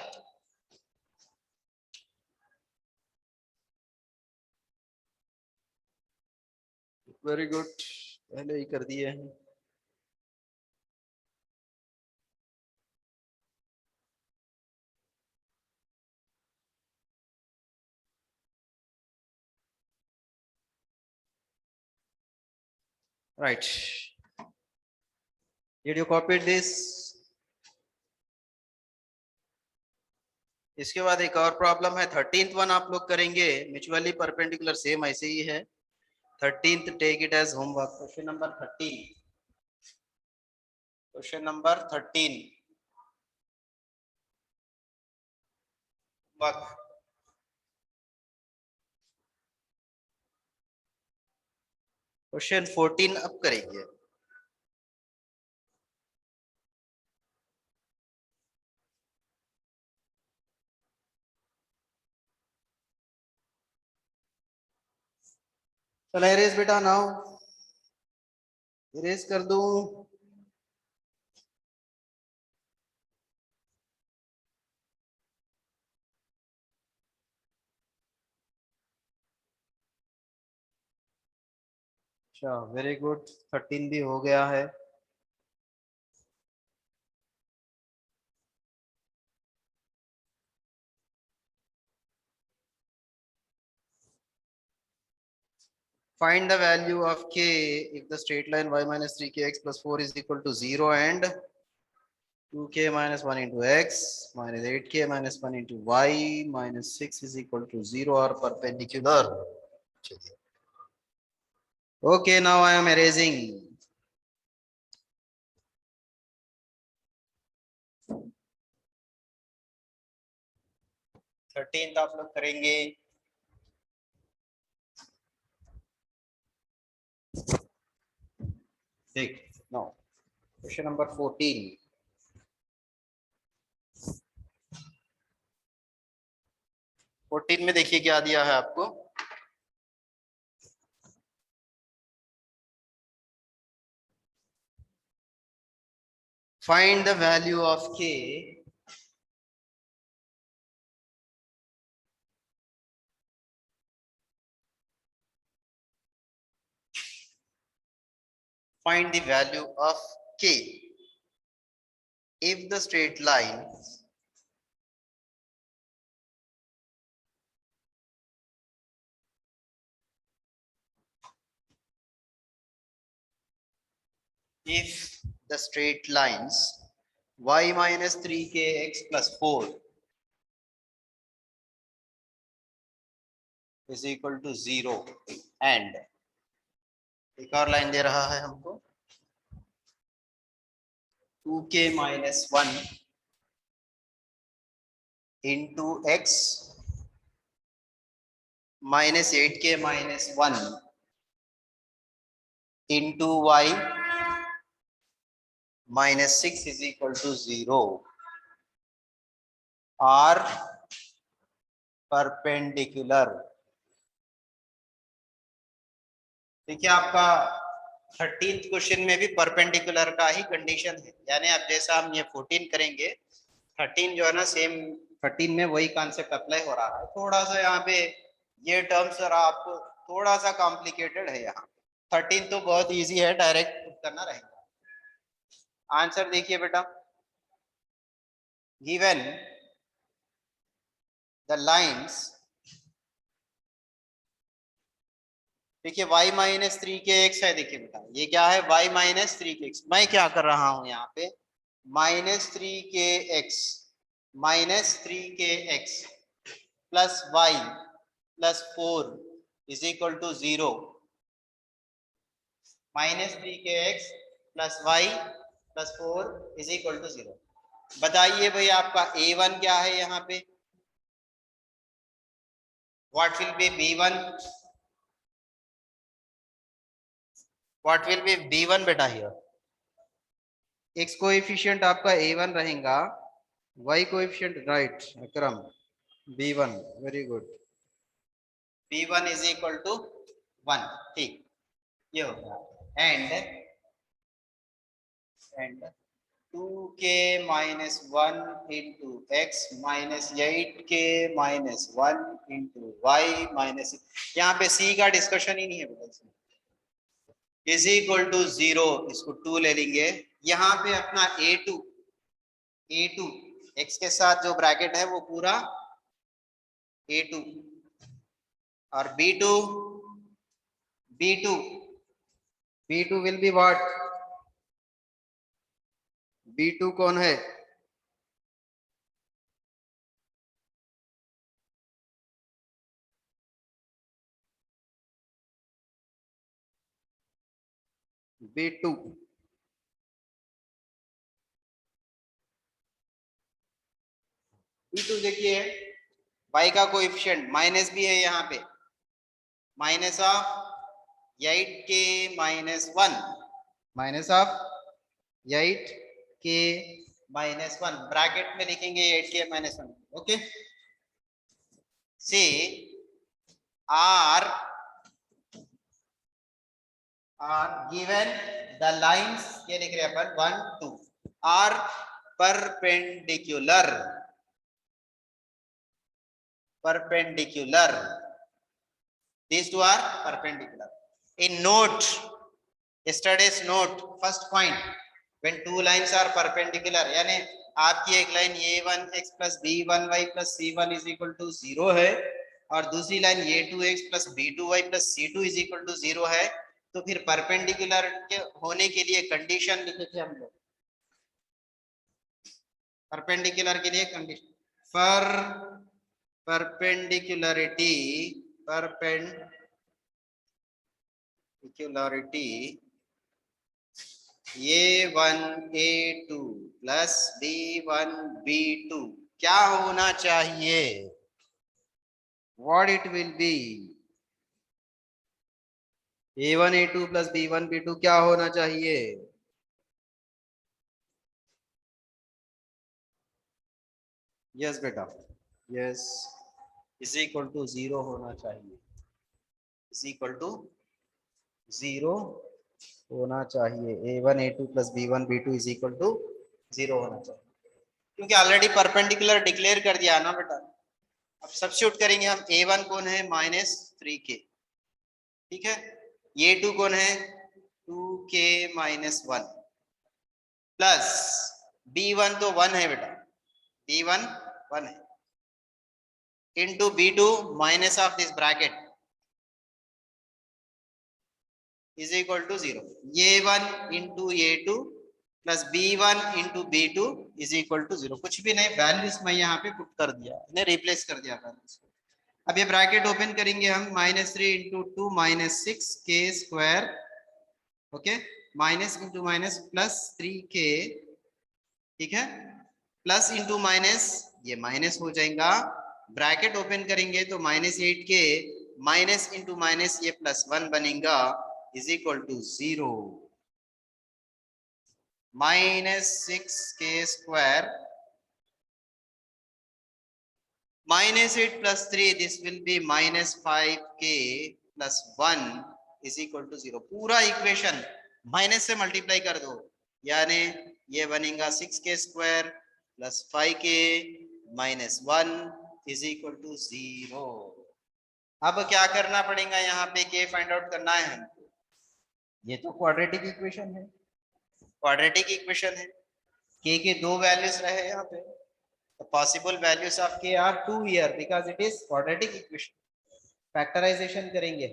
Speaker 1: वेरी गुड, पहले ही कर दिए हैं। Right, did you copy this. इसके बाद एक और प्रॉब्लम है 13th वन आप लोग करेंगे, म्यूचुअली परपेंडिकुलर, सेम ऐसे ही है। 13th take it as homework, question number 13, question number 13 work. Question 14 अब करेंगे। चलो इरेज बेटा, नाउ इरेज कर दूं। अच्छा वेरी गुड, 13 भी हो गया है। Find the value of k if the straight line y minus 3kx plus 4 is equal to 0 and 2k minus 1 into x minus 8k minus 1 into y minus 6 is equal to 0 are perpendicular. Okay, now I am erasing. 13th आप लोग करेंगे। ठीक, now question number 14। 14 में देखिए क्या दिया है आपको। Find the value of k find the value of k if the straight line if the straight lines y minus 3kx plus 4 is equal to 0 and एक और लाइन दे रहा है हमको 2k minus 1 into X minus 8k minus 1 into Y minus 6 is equal to 0 are perpendicular. देखिए आपका 13th question में भी perpendicular का ही कंडीशन है, यानी अब जैसा हम ये 14 करेंगे 13 जो है ना सेम 13 में वही कॉन्सेप्ट अप्लाई हो रहा है। थोड़ा सा यहाँ पे ये टर्म्स और आपको थोड़ा सा कॉम्प्लिकेटेड है। यहाँ 13 तो बहुत इजी है, डायरेक्ट पुट करना रहेगा। आंसर देखिए बेटा, गिवन द लाइंस, देखिए y माइनस 3kx है। देखिए बेटा ये क्या है, y माइनस 3kx। मैं क्या कर रहा हूं यहाँ पे, minus 3kx minus 3kx plus y plus 4 is equal to 0, minus 3kx plus y plus 4 is equal to 0। बताइए भाई आपका a1 क्या है यहाँ पे, what will be b1, what will be b1 बेटा हियर। x कोएफिशिएंट आपका a1 रहेगा, y coefficient right Akram b1, very good, b1 is equal to 1। ठीक, ये हो गया। And 2k minus 1 into X minus 8k minus 1 into Y minus, यहाँ पे c का डिस्कशन ही नहीं है बेटा, इज इक्वल टू 0, इसको 2 ले लेंगे। यहाँ पे अपना a2 x के साथ जो ब्रैकेट है वो पूरा a2 और b2 will be what, b2 कौन है, b2 देखिए y का कोएफिशिएंट माइनस भी है यहाँ पे, minus of 8k minus 1, minus of 8k minus 1, bracket में लिखेंगे 8k माइनस 1। ओके, से are given the lines, ये लिख रहे हैं अपन 1 2 are perpendicular, these two are perpendicular। in note, yesterday's note, first point, when two lines are perpendicular, यानी आपकी एक line a1x plus b1y plus c1 is equal to 0 है और दूसरी line a2x plus b2y plus c2 is equal to 0 है, तो फिर perpendicular के होने के लिए कंडीशन लिखे थे हम लोग, परपेंडिकुलर के लिए condition for perpendicularity a1 a2 plus b1 b2 क्या होना चाहिए, what it will be, a1 a2 plus b1 b2 क्या होना चाहिए, यस बेटा, यस, इज इक्वल टू 0 होना चाहिए, इज इक्वल टू 0 होना चाहिए, a1 a2 plus b1 b2 is equal to 0 होना चाहिए, क्योंकि ऑलरेडी परपेंडिकुलर डिक्लेयर कर दिया ना बेटा। अब सब्स्टिट्यूट करेंगे हम, a1 कौन है माइनस 3k, ठीक है, a2 कौन है 2k माइनस 1 प्लस b1 तो 1 है बेटा, b1 1 है, into b2 minus of this bracket is equal to 0, a1 into a2 plus b1 into b2 is equal to 0, कुछ भी नहीं, वैल्यूज मैं यहाँ पे पुट कर दिया, इन्हें रिप्लेस कर दिया वैल्यूज। अब ये ब्रैकेट ओपन करेंगे हम, minus 3 into 2 minus 6 k square okay, minus into minus plus 3k, ठीक है, प्लस इंटू माइनस ये माइनस हो जाएगा, ब्रैकेट ओपन करेंगे तो -8k माइनस इंटू माइनस ये +1 बनेगा is equal to 0, -6k² -8 plus 3, this will be -5k plus 1 is equal to 0। पूरा इक्वेशन माइनस से मल्टीप्लाई कर दो, यानी ये बनेगा 6k² plus 5k minus 1 is equal to 0। अब क्या करना पड़ेगा, यहाँ पे k फाइंड आउट करना है हमको। ये तो क्वाड्रेटिक इक्वेशन है, क्वाड्रेटिक इक्वेशन है, k के दो वैल्यूज रहे यहाँ पे। The possible values of k are 2 here because it is quadratic equation। Factorization करेंगे।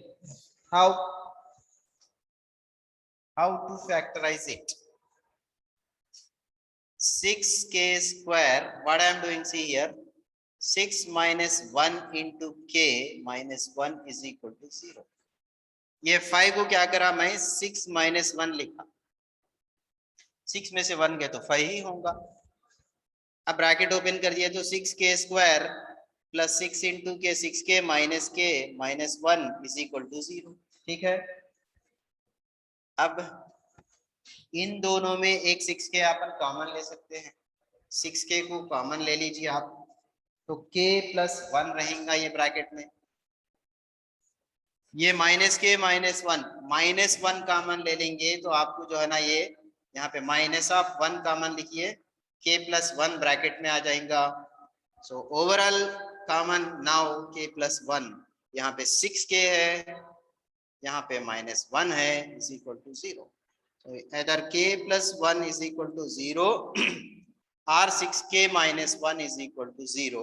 Speaker 1: How to factorize it? 6k², what I am doing, see here, 6 minus 1 into k minus 1 is equal to 0। ये 5 को क्या करा मैं, 6 minus 1 लिखा, 6 में से 1 गए तो 5 ही होगा। अब ब्रैकेट ओपन कर दिया तो 6k² plus 6 into K 6k minus k minus 1 is equal to 0। ठीक है, अब इन दोनों में एक 6k अपन कॉमन ले सकते हैं, 6k को कॉमन ले लीजिए आप, तो k प्लस 1 रहेगा ये ब्रैकेट में, ये माइनस k माइनस 1 कॉमन ले लेंगे तो आपको जो है ना ये यहाँ पे -1 कॉमन लिखिए, k प्लस 1 ब्रैकेट में आ जाएगा। So overall common now k plus 1, यहाँ पे 6k है, यहाँ पे -1 है, is equal to 0। so either k plus 1 is equal to 0 or 6k minus 1 is equal to 0,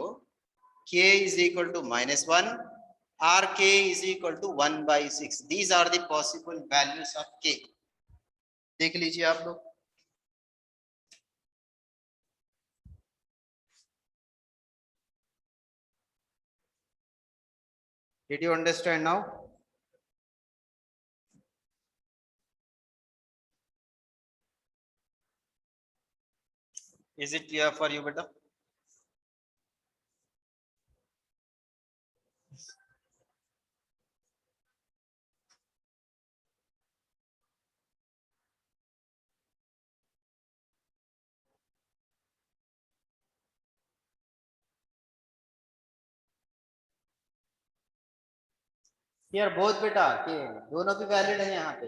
Speaker 1: k is equal to -1 or k is equal to 1/6। these are the possible values of k। देख लीजिए आप लोग, did you understand now? Is it clear for you beta? यार बहुत बेटा के दोनों भी वैलिड है यहाँ पे,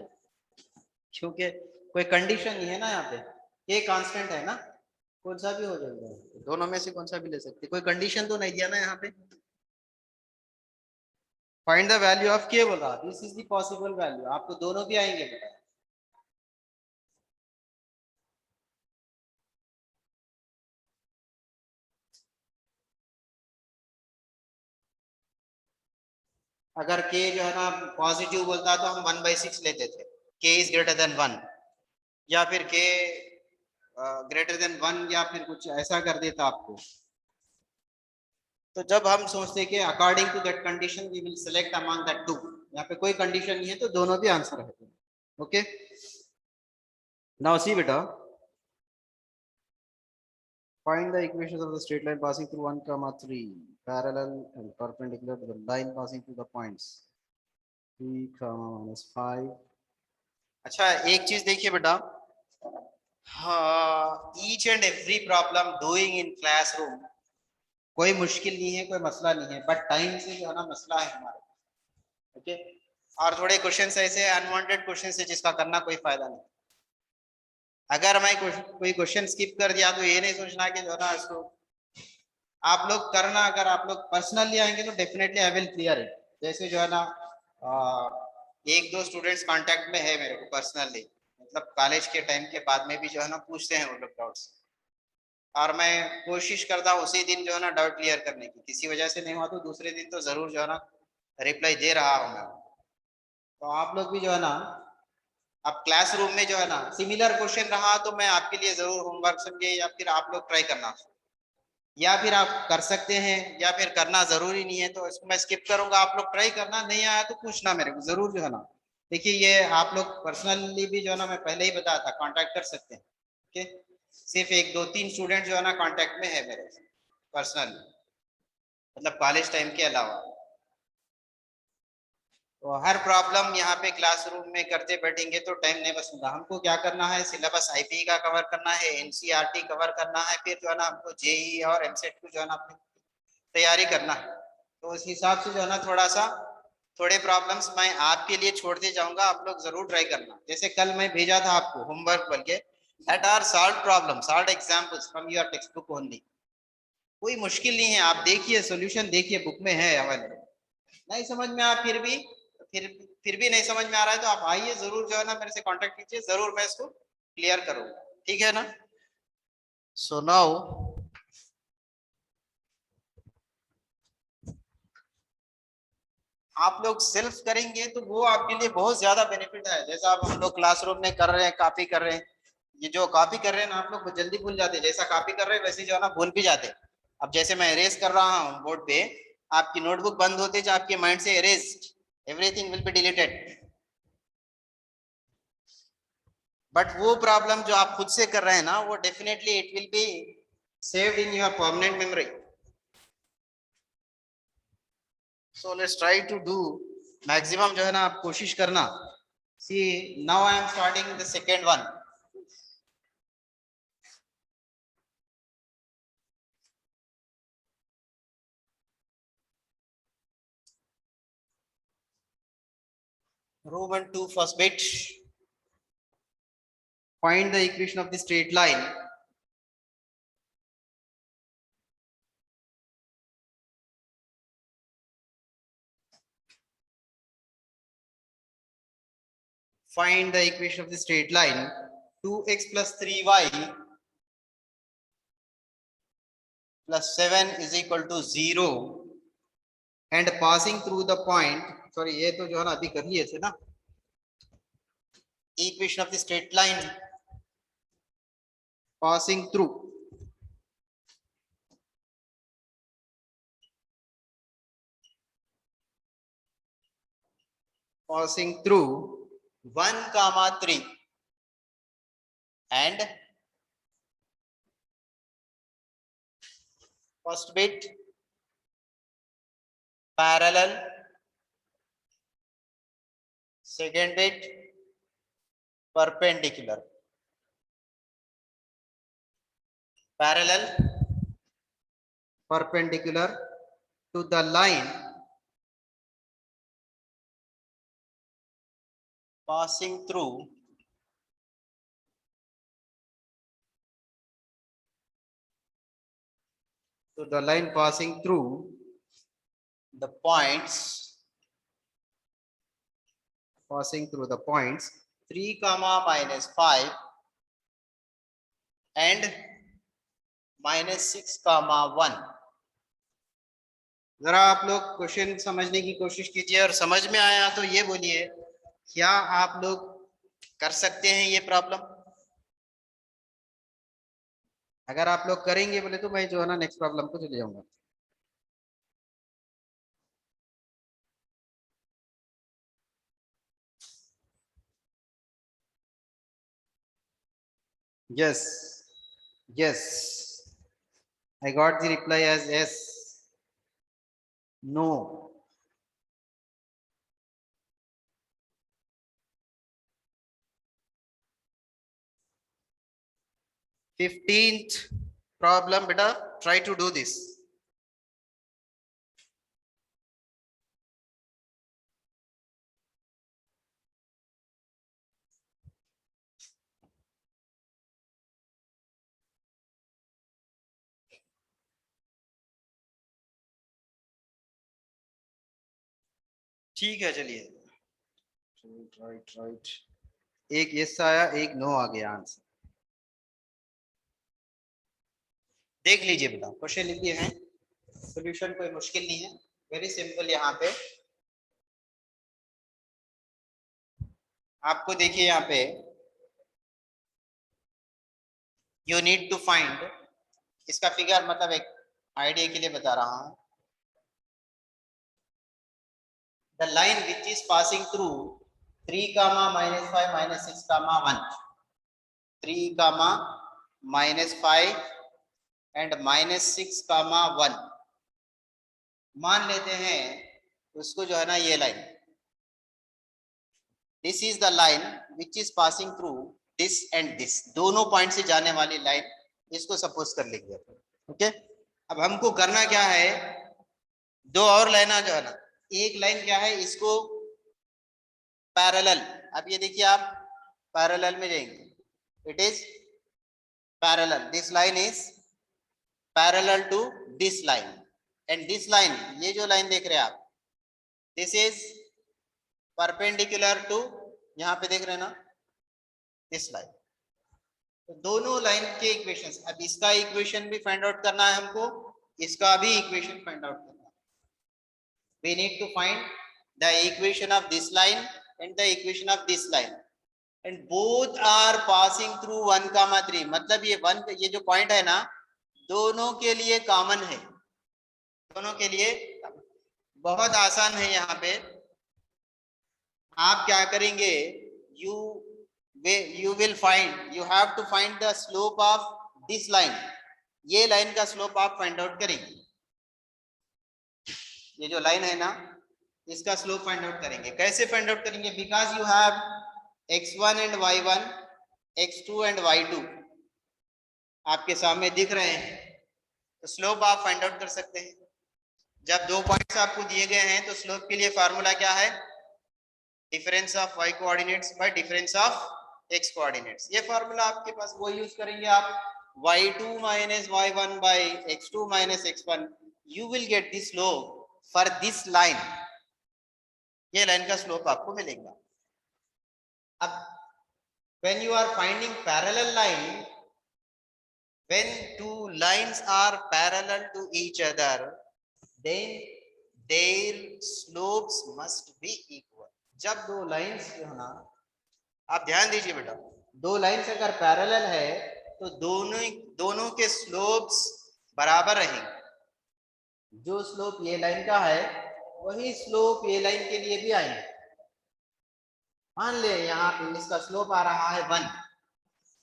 Speaker 1: क्योंकि कोई कंडीशन नहीं है ना यहाँ पे, ये कांस्टेंट है ना, कौन सा भी हो जाएगा, दोनों में से कौन सा भी ले सकते, कोई कंडीशन तो नहीं दिया ना यहाँ पे। फाइंड द वैल्यू ऑफ के बोला, this is the possible value, आपको दोनों भी आएंगे बेटा। अगर k जो है ना पॉजिटिव बोलता तो हम 1/6 लेते थे, k इज ग्रेटर देन 1, या फिर k ग्रेटर देन 1 या फिर कुछ ऐसा कर देता आपको। तो जब हम सोचते कि according to that condition we will select among that two, यहाँ पे कोई कंडीशन नहीं है तो दोनों भी आंसर है। ओके, नाउ सी बेटा, find the equations of the straight line passing through 1, 3 parallel and perpendicular to the line passing through the points 3, -5। अच्छा एक चीज देखिए बेटा, हाँ, each and every problem doing in classroom कोई मुश्किल नहीं है, कोई मसला नहीं है, बट टाइम से जो है ना मसला है हमारे। ओके, और थोड़े क्वेश्चन ऐसे अनवांटेड क्वेश्चन है जिसका करना कोई फायदा नहीं। अगर मैं कोई क्वेश्चन स्किप कर दिया तो ये नहीं सोचना कि जो है ना इसको आप लोग करना, अगर आप लोग पर्सनली आएंगे तो definitely I will clear it. जैसे जो है ना एक दो स्टूडेंट्स कांटेक्ट में है मेरे को पर्सनली, मतलब कॉलेज के टाइम के बाद में भी जो है ना पूछते हैं वो लोग डाउट्स, और मैं कोशिश करता हूँ उसी दिन जो है ना डाउट क्लियर करने की, किसी वजह से नहीं हुआ तो दूसरे दिन तो जरूर जो है ना रिप्लाई दे रहा हूँ मैं। तो आप लोग भी जो है ना अब क्लासरूम में जो है ना सिमिलर क्वेश्चन रहा तो मैं आपके लिए जरूर होमवर्क समझे, या फिर आप लोग ट्राई करना, या फिर आप कर सकते हैं, या फिर करना जरूरी नहीं है तो इसको मैं स्किप करूंगा, आप लोग ट्राई करना, नहीं आया तो पूछना मेरे को जरूर जो है ना। देखिए ये आप लोग पर्सनली भी जो है ना, मैं पहले ही बताया था, कांटेक्ट कर सकते हैं। ओके, सिर्फ एक दो तीन स्टूडेंट जो है ना कांटेक्ट में है मेरे पर्सनली, मतलब कॉलेज टाइम के अलावा। तो हर प्रॉब्लम यहाँ पे क्लासरूम में करते बैठेंगे तो टाइम नहीं बचेगा। हमको क्या करना है, सिलेबस आईपी का कवर करना है, एनसीईआरटी कवर करना है, फिर जो है ना हमको जेई और एमसेट को जो है ना अपनी तैयारी करना है। तो उस हिसाब से जो है ना थोड़ा सा, थोड़े प्रॉब्लम्स मैं आपके लिए छोड़ते जाऊंगा, आप लोग जरूर ट्राई करना। जैसे कल मैं भेजा था आपको होमवर्क बोल के, that are solve problem, solve examples from your text book only. कोई मुश्किल नहीं है, आप देखिए सोल्यूशन देखिए, बुक में है अवेलेबल। नहीं समझ में आया फिर फिर भी नहीं समझ में आ रहा है तो आप आइए जरूर, जो है ना मेरे से कांटेक्ट कीजिए, जरूर मैं इसको क्लियर करूंगा, ठीक है ना। सो नाउ आप लोग सेल्फ करेंगे तो वो आपके लिए बहुत ज्यादा बेनिफिट है। जैसा आप हम लोग क्लासरूम में कर रहे हैं, कॉपी कर रहे हैं, ये जो कॉपी कर रहे हैं ना आप लोग जल्दी भूल जाते हैं, जैसा कॉपी कर रहे हैं वैसे जो है ना भूल भी जाते हैं। अब जैसे मैं इरेज कर रहा हूँ बोर्ड पे, आपकी नोटबुक बंद होते जो आपके माइंड से erase, everything will be deleted. But वो प्रॉब्लम जो आप खुद से कर रहे हैं ना, वो definitely it will be saved in your permanent memory. So let's try to do maximum, जो है ना आप कोशिश करना। See now I am starting the second one. Roman 2 first bit. Find the equation of the straight line. Find the equation of the straight line. 2x plus 3y plus 7 is equal to 0. And passing through the point, sorry ये तो जो है ना अभी कर लिए थे ना, equation of the straight line passing through passing through 1 comma 3 and first bit parallel, second bit perpendicular, parallel perpendicular to the line passing through the points, passing through the points 3 comma minus 5 and minus 6 comma 1। जरा आप लोग question समझने की कोशिश कीजिए, और समझ में आया तो ये बोलिए, क्या आप लोग कर सकते हैं ये प्रॉब्लम? अगर आप लोग करेंगे बोले तो मैं जो है ना नेक्स्ट प्रॉब्लम को चले जाऊंगा। Yes, yes. I got the reply as yes. No. 15th problem, beta. Try to do this. ठीक है चलिए। राइट राइट, एक यस आया, एक नो आ गया आंसर। देख लीजिए बेटा, क्वेश्चन लिख दिए हैं, सोल्यूशन कोई मुश्किल नहीं है, वेरी सिंपल। यहाँ पे आपको देखिए, यहाँ पे यू नीड टू फाइंड, इसका फिगर मतलब एक आइडिया के लिए बता रहा हूं, the line which is passing through 3 comma -5 -6 comma 1, 3 comma -5 and -6 comma 1 मान लेते हैं। उसको जो है ना ये line, this is the line which is passing through this and this, दोनों पॉइंट से जाने वाली लाइन, इसको सपोज कर लेंगे। ओके, अब हमको करना क्या है, दो और लाइन जो है ना, एक लाइन क्या है इसको पैरेलल, अब ये देखिए आप पैरेलल में जाएंगे, it is parallel, this line is parallel to this line and this line, ये जो लाइन देख रहे हैं आप, दिस इज परपेंडिकुलर टू, यहाँ पे देख रहे हैं ना दिस लाइन। तो दोनों लाइन के इक्वेशंस, अब इसका इक्वेशन भी फाइंड आउट करना है हमको, इसका भी इक्वेशन फाइंड आउट करना है। We need to find the equation of this line and the equation of this line, and both are passing through 1,3, मतलब ये 1, ये जो पॉइंट है ना दोनों के लिए कॉमन है, दोनों के लिए बहुत आसान है। यहाँ पे आप क्या करेंगे, you will find, you have to find the slope of this line, ये लाइन का स्लोप आप फाइंड आउट करेंगे, ये जो लाइन है ना इसका स्लोप फाइंड आउट करेंगे। कैसे फाइंड आउट करेंगे, because you have x1 and y1, x2 and y2 आपके सामने दिख रहे हैं, तो स्लोप आप फाइंड आउट कर सकते हैं। जब दो पॉइंट्स आपको दिए गए हैं तो स्लोप के लिए फार्मूला क्या है, difference of y coordinates bye difference of x coordinates, ये फार्मूला आपके पास, वो यूज करेंगे आप, y2 minus y1 by x2 minus x1, you will get the slope for this line, ये लाइन का स्लोप आपको मिलेगा। अब when you are finding parallel line, when two lines are parallel to each other, then their slopes must be equal। जब दो lines जो है ना, आप ध्यान दीजिए बेटा, दो लाइंस अगर पैरेलल है तो दोनों के स्लोप्स बराबर रहेंगे। जो स्लोप ये लाइन का है वही स्लोप ये लाइन के लिए भी आएंगे। मान ले यहाँ पे इसका स्लोप आ रहा है 1,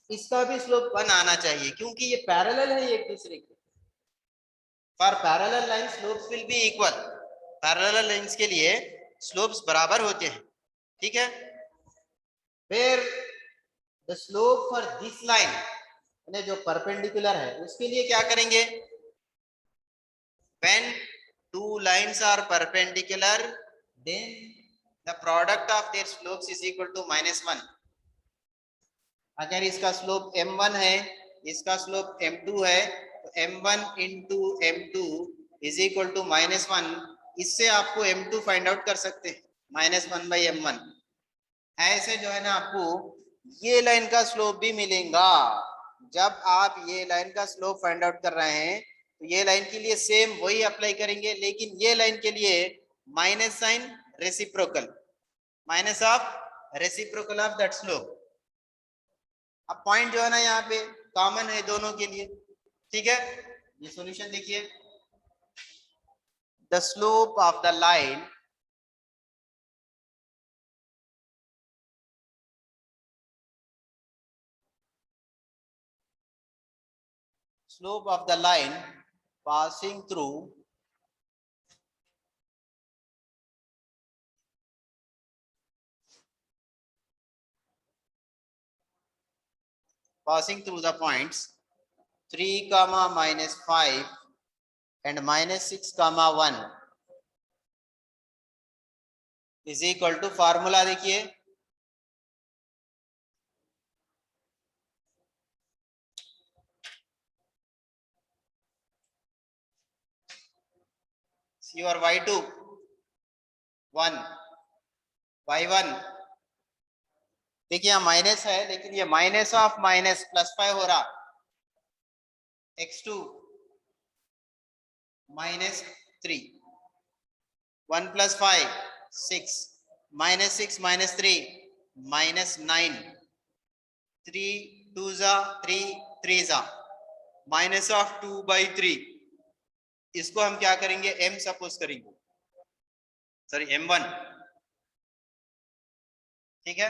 Speaker 1: इसका भी स्लोप 1 आना चाहिए, क्योंकि ये पैरेलल है एक दूसरे के। For parallel line slopes will be equal, parallel lines के लिए स्लोप्स बराबर होते हैं, ठीक है। फिर the slope for this line, यानी जो परपेंडिकुलर है उसके लिए क्या करेंगे, when two lines are perpendicular then the product of their slopes is equal to -1। अगर इसका स्लोप m1 है, इसका स्लोप m2 है, तो m1 into m2 is equal to -1, इससे आपको m2 फाइंड आउट कर सकते हैं, -1 by m1। ऐसे जो है ना आपको ये लाइन का स्लोप भी मिलेगा। जब आप ये लाइन का स्लोप फाइंड आउट कर रहे हैं तो ये लाइन के लिए सेम वही अप्लाई करेंगे, लेकिन ये लाइन के लिए minus sign reciprocal, minus of reciprocal of that slope. अब पॉइंट जो है ना यहाँ पे कॉमन है दोनों के लिए, ठीक है। ये सॉल्यूशन देखिए, the slope of the line slope of the line passing through the points 3 comma -5 and -6 comma 1 is equal to, formula देखिए, your y2 1, y1 देखिए यहाँ माइनस है, लेकिन ये माइनस ऑफ माइनस +5 हो रहा, x2 -3, 1 + 5 6, -6 -3 -9, 3 2 जा 3 3 जा -2/3, इसको हम क्या करेंगे, m सपोज करेंगे, सॉरी m1, ठीक है,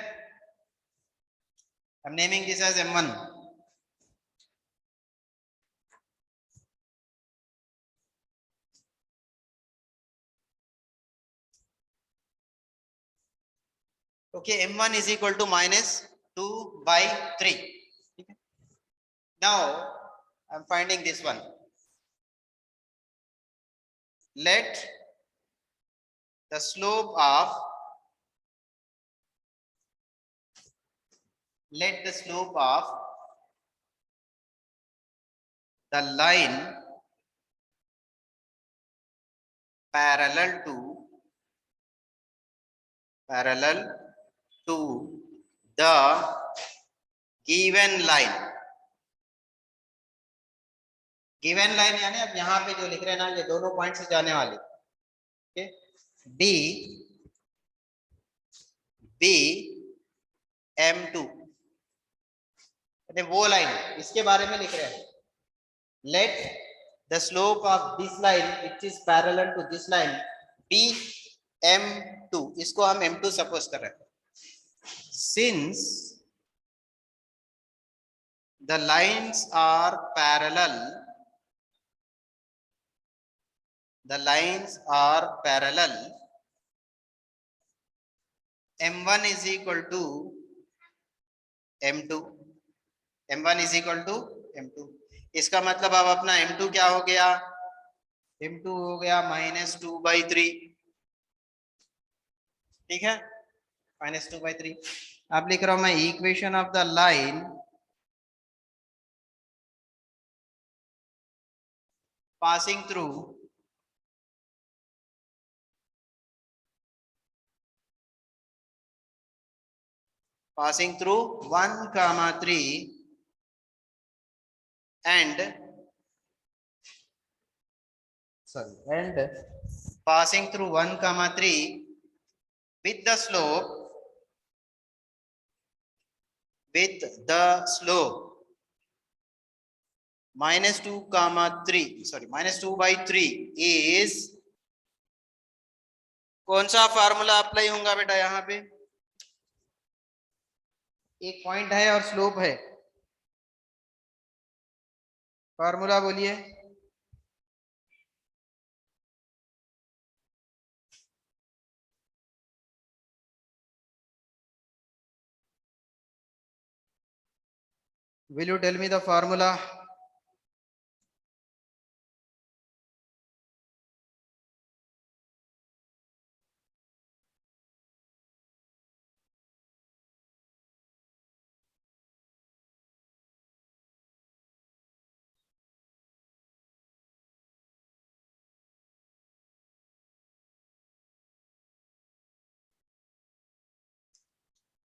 Speaker 1: I am naming this as M1. Okay, M1 is equal to -2/3. Okay. Now I'm finding this one. Let the slope of the line parallel to the given line. Given line यानी अब यहाँ पे जो लिख रहे हैं ना, ये दोनों पॉइंट से जाने वाले, ओके, D B M2, वो लाइन, इसके बारे में लिख रहे हैं. Let the slope of this line which is parallel to this line be M2. इसको हम M2 सपोज कर रहे हैं. Since the lines are parallel, M1 is equal to M2. M1 is equal to M2. इसका मतलब अब अपना M2 क्या हो गया? M2 हो गया -2/3. ठीक है, -2/3. अब लिख रहा हूं मैं equation of the line passing through passing through 1,3 and passing through 1,3 with the slope -2/3 is, कौन सा फार्मूला अप्लाई होगा बेटा? यहाँ पे एक पॉइंट है और स्लोप है, फार्मूला बोलिए. Will you tell me the formula?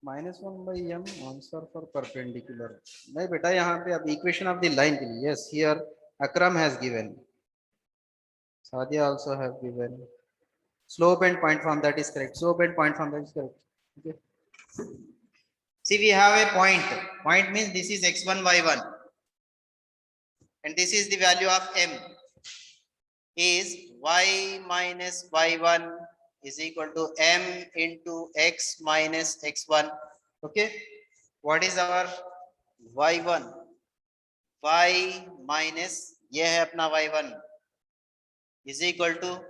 Speaker 1: -1/m answer for perpendicular. नहीं बेटा, यहाँ पे अब इक्वेशन ऑफ द लाइन के लिए, yes here Akram has given, Sadia also have given slope and point form. That is correct. Slope and point form, that is correct. Okay. See, we have a point. Point means this is x1 y1 and this is the value of m is y minus y1 is equal to m into x minus x1. Okay, what is our y1? y minus, ये है अपना y1 is equal to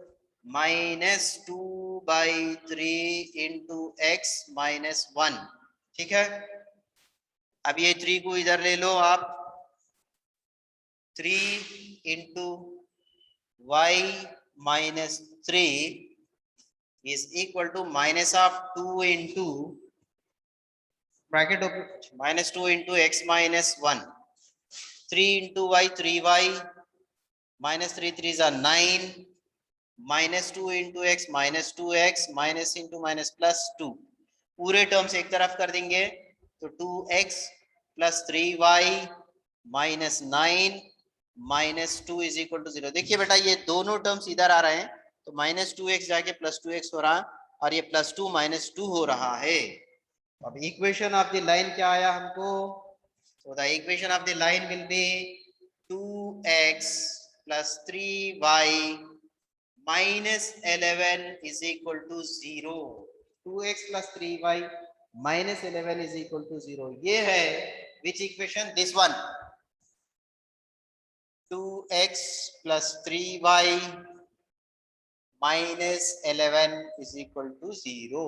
Speaker 1: -2/3 into x minus 1. ठीक है, अब ये 3 को इधर ले लो आप. 3 into y minus 3 is equal to minus of 2 into bracket open, -2 into x minus 1. 3 into y, 3y, -3 3s are 9, -2 into x, -2x, minus into minus +2. पूरे terms एक तरफ कर देंगे तो 2x plus 3y minus 9 minus 2 is equal to 0. देखिए बेटा, ये दोनों टर्म्स इधर आ रहे हैं तो -2x जाके +2x हो रहा और ये +2 -2 हो रहा है. अब इक्वेशन ऑफ द लाइन क्या आया हमको? So the equation of the line will be 2x plus 3y minus 11 is equal to 0. 2x plus 3y -11 is equal to 0। ये है which equation? This one, 2x plus 3y minus 11 is equal to 0।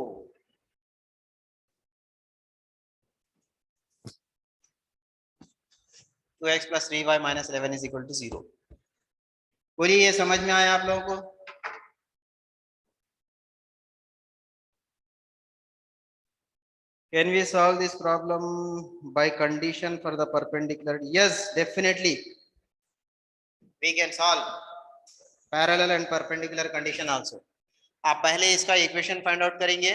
Speaker 1: 2x plus 3y minus 11 is equal to 0। बोलिए, ये समझ में आया आप लोगों को? Can we solve this problem by condition for the perpendicular? Yes, definitely. We can solve parallel and perpendicular condition also। आप पहले इसका इक्वेशन फाइंड आउट करेंगे,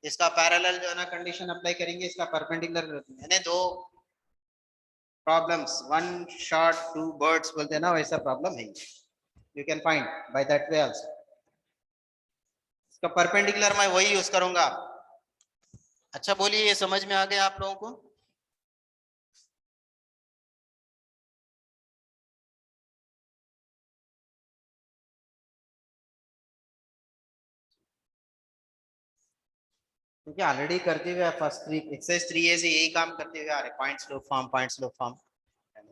Speaker 1: इसका पैरेलल जो है ना कंडीशन अप्लाई करेंगे, इसका परपेंडिकुलर, यानी दो problems, one shot two birds बोलते हैं ना, वैसा प्रॉब्लम है। You can find by that way also. इसका परपेंडिकुलर मैं वही यूज करूंगा। अच्छा बोलिए, ये समझ में आ गया आप लोगों को? क्योंकि ऑलरेडी करते हुए फर्स्ट 3 एक्सरसाइज 3A से यही काम करते हुए आ रहे, point slope form, point slope form.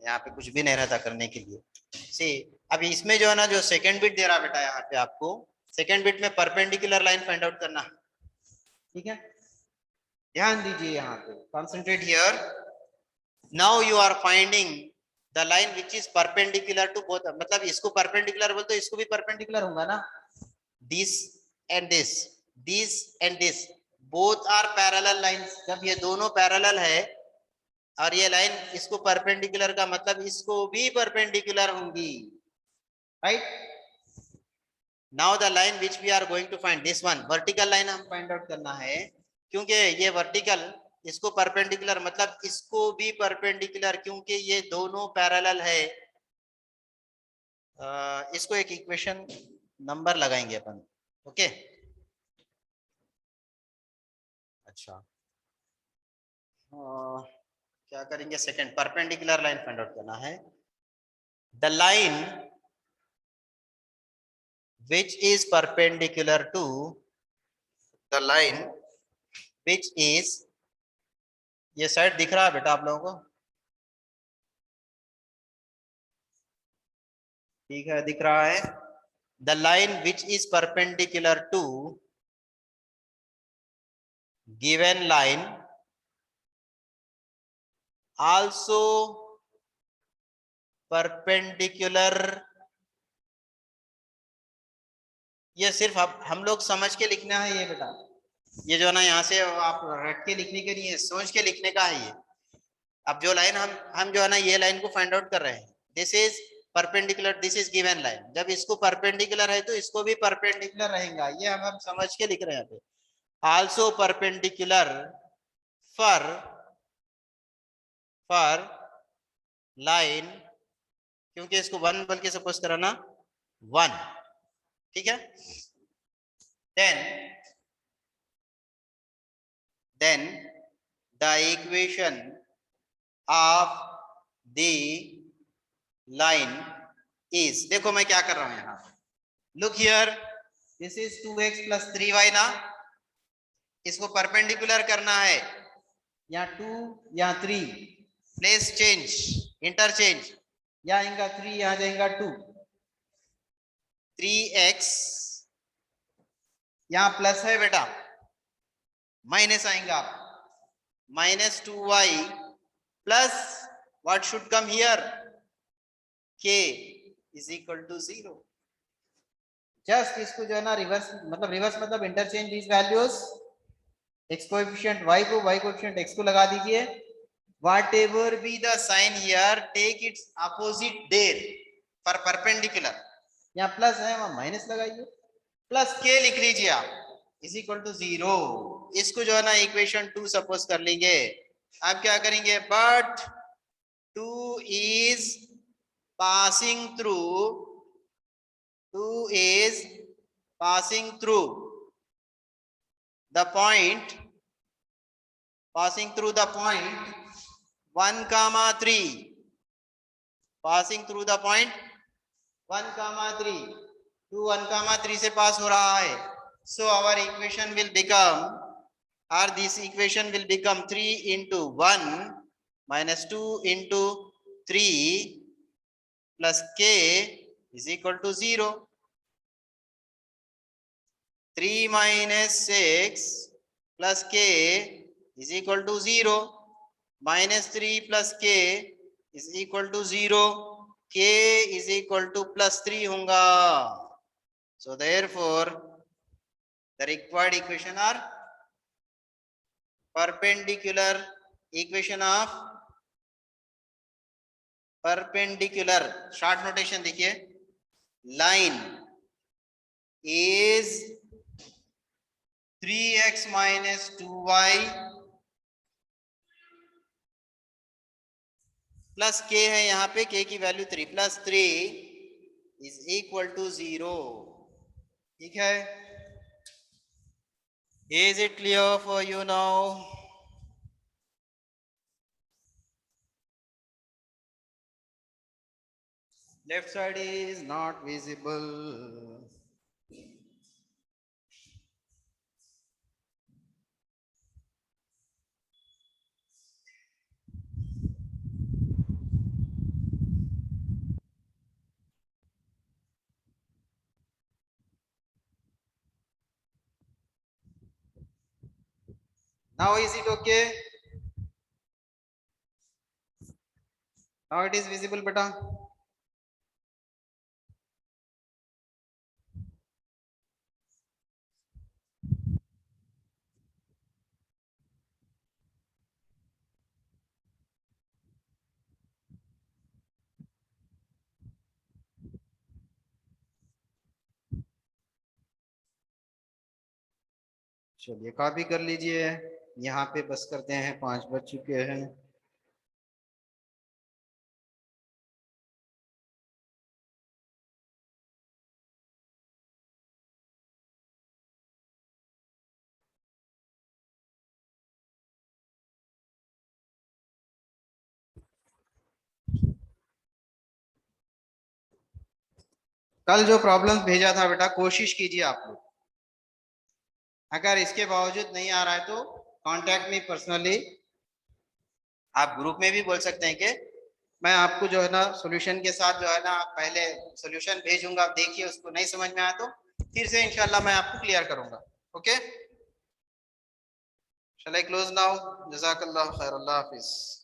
Speaker 1: यहाँ पे कुछ भी नहीं रहता करने के लिए। सी अभी इसमें जो है ना, जो सेकंड बिट दे रहा बेटा यहाँ पे आपको, सेकंड बिट में परपेंडिकुलर लाइन फाइंड आउट करना, ठीक है? ध्यान दीजिए यहाँ पे, concentrate here. Now you are finding the line which is perpendicular to both, मतलब इसको परपेंडिकुलर बोलते, इसको भी परपेंडिकुलर होगा ना। This and this, this and this, both are parallel lines. जब ये दोनों पैरेलल है और ये लाइन इसको परपेंडिकुलर का मतलब इसको भी परपेंडिकुलर होंगी, right? Now the line which we are going to find, this one, vertical line हम फाइंड आउट करना है, क्योंकि ये वर्टिकल इसको परपेंडिकुलर मतलब इसको भी परपेंडिकुलर, क्योंकि ये दोनों पैरेलल है। इसको एक इक्वेशन नंबर लगाएंगे अपन, ओके? अच्छा, क्या करेंगे? Second perpendicular line find out करना है। The line which is perpendicular to the line which is, ये साइड दिख रहा है बेटा आप लोगों को? ठीक है, दिख रहा है। the line which is perpendicular to given line also perpendicular, ये सिर्फ हम लोग समझ के लिखना है ये बेटा, ये जो ना यहाँ से आप रट के लिखने के लिए, सोच के लिखने का है ये। अब जो लाइन हम जो है ना ये लाइन को फाइंड आउट कर रहे हैं, this is perpendicular, this is given line, जब इसको परपेंडिकुलर है तो इसको भी परपेंडिकुलर रहेगा, ये हम समझ के लिख रहे हैं यहाँ पे। आल्सो परपेंडिकुलर फॉर लाइन, क्योंकि इसको वन बोल के सपोज करा ना, वन, ठीक है? then the equation of the line is, देखो मैं क्या कर रहा हूं यहाँ, look here, this is 2x plus 3y ना, इसको परपेंडिकुलर करना है, या 2 या 3, प्लेस चेंज, इंटरचेंज, या आएगा 3 यहाँ जाएगा 2, 3x यहाँ प्लस है बेटा, माइनस आएगा -2y plus what should come here, k is equal to 0। Just इसको जो है ना रिवर्स मतलब interchange these values, x coefficient y को, y कोएफिशिएंट x को लगा दीजिए, whatever be the sign here take its opposite there for perpendicular, यहाँ प्लस है वहां माइनस लगाइए, प्लस k लिख लीजिए आप, इज इक्वल टू 0। इसको जो है ना इक्वेशन 2 सपोज कर लेंगे। आप क्या करेंगे, but 2 is passing through the point 1, 3, passing through the point 1, 3, 2 1, 3 से पास हो रहा है, so our equation will become or this equation will become 3 into 1 minus 2 into 3 plus k is equal to 0. 3 minus 6 plus k is equal to 0. Minus 3 plus k is equal to 0. K is equal to plus 3 होगा. So therefore the required equation are perpendicular equation of perpendicular. Short notation देखिए, line is 3x minus 2y plus k है, यहाँ पे k की value 3 plus 3 is equal to 0. ठीक है, is it clear for you now? Left side is not visible. Now is it okay? Now it is visible, beta. चलिए copy कर लीजिए, यहाँ पे बस करते हैं, 5 बज चुके हैं. कल जो प्रॉब्लम भेजा था बेटा, कोशिश कीजिए आप लोग, अगर इसके बावजूद नहीं आ रहा है तो कांटेक्ट मी पर्सनली. आप ग्रुप में भी बोल सकते हैं कि मैं आपको जो है ना सॉल्यूशन के साथ जो है ना पहले सॉल्यूशन भेजूंगा, आप देखिए, उसको नहीं समझ में आया तो फिर से इंशाल्लाह मैं आपको क्लियर करूंगा. Okay, shall I close now? जज़ाकल्लाह खैर, अल्लाह हाफिज.